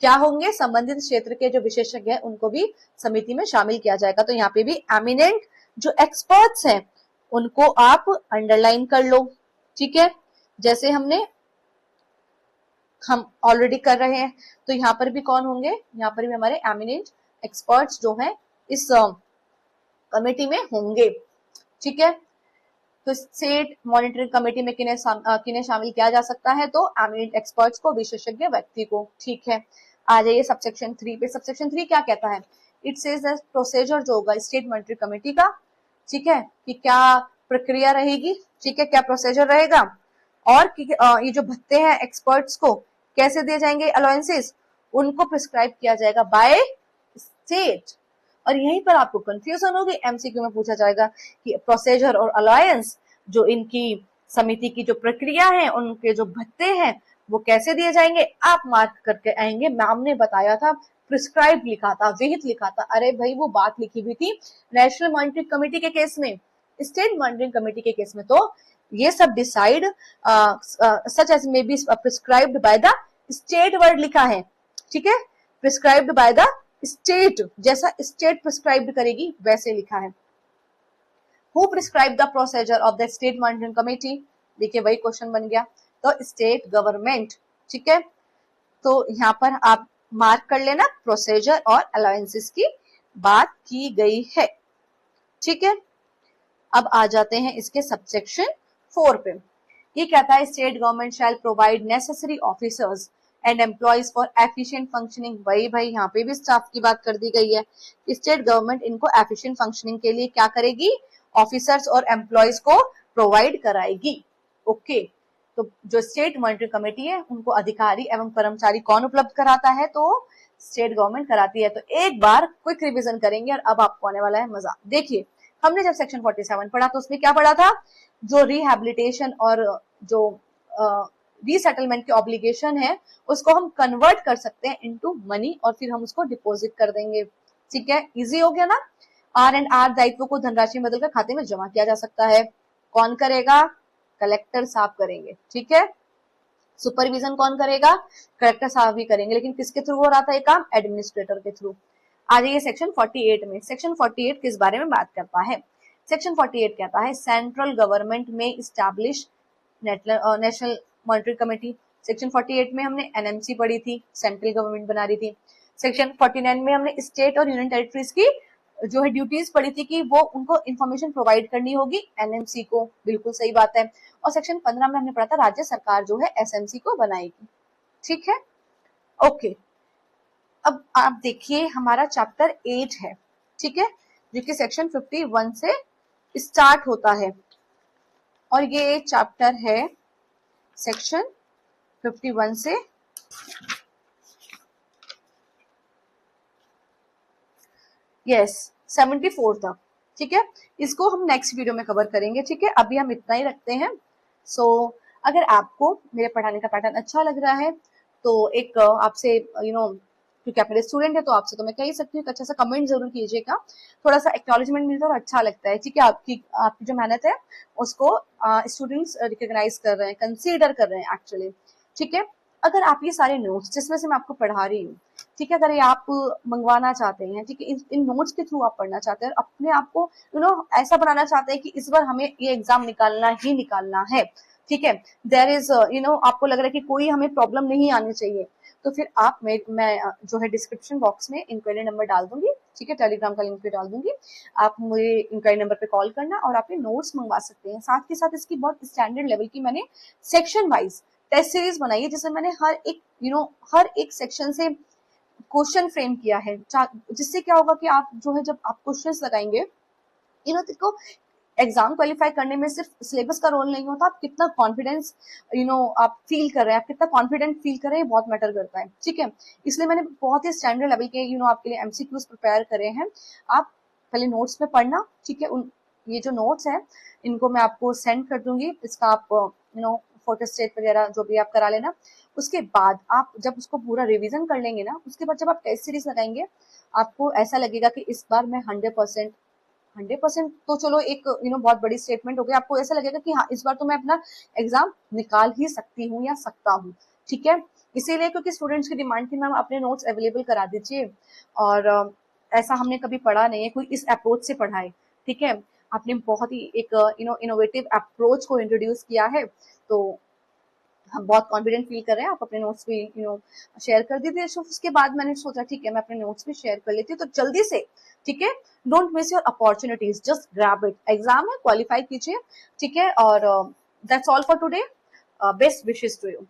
क्या होंगे, संबंधित क्षेत्र के जो विशेषज्ञ हैं उनको भी समिति में शामिल किया जाएगा। तो यहाँ पे भी एमिनेंट जो एक्सपर्ट्स हैं उनको आप अंडरलाइन कर लो, ठीक है, जैसे हम ऑलरेडी कर रहे हैं। तो यहाँ पर भी कौन होंगे, यहाँ पर भी हमारे एमिनेंट एक्सपर्ट्स जो हैं इस कमेटी में होंगे, ठीक है। तो स्टेट मॉनिटरिंग कमेटी में किन्हें शामिल किया जा सकता है, तो एमिनेंट एक्सपर्ट्स को, विशेषज्ञ व्यक्ति को, ठीक है। आ जाइए सबसेक्शन 3 पे। सबसेक्शन 3 क्या कहता है, इट सेज दैट प्रोसीजर जो होगा स्टेट मॉनिटरिंग कमेटी का, ठीक है, कि क्या प्रक्रिया रहेगी, ठीक है, क्या प्रोसीजर रहेगा, और ये जो भत्ते हैं एक्सपर्ट्स को कैसे दिए जाएंगे, अलाउंसेस उनको प्रिस्क्राइब किया जाएगा बाय स्टेट। और यहीं पर आपको कंफ्यूजन होगी, एमसीक्यू में पूछा जाएगा कि प्रोसीजर और अलायंस जो इनकी समिति की जो प्रक्रिया है, उनके जो भत्ते हैं वो कैसे दिए जाएंगे, आप मार्क करके आएंगे। मैम ने बताया था प्रिस्क्राइब लिखा था, विहित लिखा था, अरे भाई वो बात लिखी हुई थी नेशनल मॉनिटरिंग कमेटी के केस में, स्टेट मॉनिटरिंग कमेटी के केस में तो ये सब decide such as may be prescribed by the state word लिखा है, ठीक है, प्रिस्क्राइब्ड बाय द स्टेट, जैसा स्टेट प्रिस्क्राइब्ड करेगी वैसे लिखा है। Who prescribe the procedure of the state monitoring committee, देखिए वही क्वेश्चन बन गया, तो स्टेट गवर्नमेंट, ठीक है। तो यहाँ पर आप मार्क कर लेना, प्रोसीजर और अलाउंसेस की बात की गई है, ठीक है। अब आ जाते हैं इसके सबसेक्शन 4 पे। ये कहता है state government shell provide necessary officers and employees for efficient functioning. वही भाई यहाँ पे भी स्टाफ की बात कर दी गई है, स्टेट गवर्नमेंट इनको एफिशिएंट फंक्शनिंग के लिए क्या करेगी, ऑफिसर्स और एम्प्लॉयज को प्रोवाइड कराएगी, ओके। तो जो स्टेट मॉनिटरिंग कमेटी है उनको अधिकारी एवं कर्मचारी कौन उपलब्ध कराता है, तो स्टेट गवर्नमेंट कराती है। तो एक बार क्विक रिविजन करेंगे और अब आपको आने वाला है मजा। देखिए हमने जब सेक्शन 47 पढ़ा तो उसमें क्या पढ़ा था, जो रिहैबिलिटेशन और जो रीसेटलमेंट की ऑब्लिगेशन है उसको हम कन्वर्ट कर सकते हैं इनटू मनी और फिर हम उसको डिपॉजिट कर देंगे, ठीक है, इजी हो गया ना। R&R दायित्व को धनराशि में बदलकर खाते में जमा किया जा सकता है, कौन करेगा, कलेक्टर साहब करेंगे, ठीक है। सुपरविजन कौन करेगा, कलेक्टर साहब ही करेंगे, लेकिन किसके थ्रू हो रहा था ये काम, एडमिनिस्ट्रेटर के थ्रू। आ जाइए सेक्शन 48 में। सेक्शन 48 किस बारे में बात करता है, सेक्शन 48 कहता है central government may establish national monitoring committee. Section 48 में हमने एनएमसी पढ़ी थी, सेंट्रल गवर्नमेंट बना रही थी। सेक्शन 49 में हमने स्टेट और यूनियन टेरिटरीज की जो है ड्यूटीज पढ़ी थी कि वो उनको इंफॉर्मेशन प्रोवाइड करनी होगी एनएमसी को, बिल्कुल सही बात है। और सेक्शन 15 में हमने पढ़ा था राज्य सरकार जो है एसएमसी को बनाएगी, ठीक है, ओके। अब आप देखिए हमारा चैप्टर 8 है, ठीक है, जो कि सेक्शन 51 से स्टार्ट होता है और ये चैप्टर है सेक्शन 51 से यस 74 तक, ठीक है। इसको हम नेक्स्ट वीडियो में कवर करेंगे, ठीक है, अभी हम इतना ही रखते हैं। सो अगर आपको मेरे पढ़ाने का पैटर्न अच्छा लग रहा है तो एक आपसे क्योंकि आप मेरे स्टूडेंट है तो आपसे तो मैं कह ही सकती हूँ, अच्छा सा कमेंट जरूर कीजिएगा, थोड़ा सा एक्नॉलेजमेंट मिलता है और अच्छा लगता है, ठीक है। आपकी जो मेहनत है उसको स्टूडेंट्स रिकॉग्नाइज कर रहे हैं, कंसीडर कर रहे हैं एक्चुअली, ठीक है। अगर आप ये सारे नोट्स जिसमें से मैं आपको पढ़ा रही हूँ, ठीक है, अगर ये आप मंगवाना चाहते हैं, ठीक है, इन नोट्स के थ्रू आप पढ़ना चाहते हैं और अपने आप को ऐसा बनाना चाहते हैं कि इस बार हमें ये एग्जाम निकालना ही निकालना है, ठीक है, देयर इज आपको लग रहा है कि कोई हमें प्रॉब्लम नहीं आनी चाहिए, तो फिर आप मैं जो है डिस्क्रिप्शन बॉक्स में इंक्वायरी नंबर डाल दूंगी, ठीक है, टेलीग्राम का लिंक भी डाल दूंगी, आप मुझे इंक्वायरी नंबर पे कॉल करना और आप नोट्स मंगवा सकते हैं। साथ के साथ इसकी बहुत स्टैंडर्ड लेवल की मैंने सेक्शन वाइज टेस्ट सीरीज बनाई है, जिसमें मैंने हर एक सेक्शन से क्वेश्चन फ्रेम किया है, जिससे क्या होगा कि आप जो है जब आप क्वेश्चंस लगाएंगे देखो एग्जाम क्वालिफाई करने में सिर्फ सिलेबस का रोल नहीं होता, आप कितना कॉन्फिडेंस आप फील कर रहे हैं, आप कितना कॉन्फिडेंट फील कर रहे हैं, बहुत मैटर करता है, ठीक है। इसलिए मैंने बहुत ही स्टैंडर्ड लेवल के आपके लिए एमसीक्यूज प्रिपेयर करे हैं। आप पहले नोट्स में पढ़ना, ठीक है, ये जो नोट्स है इनको मैं आपको सेंड कर दूंगी, इसका आप फोटोस्टेट वगैरह जो भी आप करा लेना। उसके बाद आप जब उसको पूरा रिवीजन कर लेंगे ना, उसके बाद जब आप टेस्ट सीरीज लगाएंगे, आपको ऐसा लगेगा कि इस बार मैं 100% तो चलो एक बहुत बड़ी स्टेटमेंट हो गई, आपको ऐसा लगेगा कि हाँ इस बार तो मैं अपना एग्जाम निकाल ही सकती हूँ या सकता हूँ। ठीक है, इसीलिए क्योंकि स्टूडेंट्स की डिमांड थी मैम अपने नोट्स अवेलेबल करा दीजिए, और ऐसा हमने कभी पढ़ा नहीं है कोई इस अप्रोच से पढ़ाए। ठीक है, आपने बहुत ही एक इनोवेटिव अप्रोच को इंट्रोड्यूस किया है, तो हम बहुत कॉन्फिडेंट फील कर रहे हैं। आप अपने नोट्स भी शेयर कर दीजिए। तो उसके बाद मैंने सोचा ठीक है मैं अपने नोट्स भी शेयर कर लेती हूँ, तो जल्दी से, ठीक है, don't miss your opportunities, just grab it. Exam है, क्वालिफाई कीजिए। ठीक है, और that's all for today. Best wishes to you.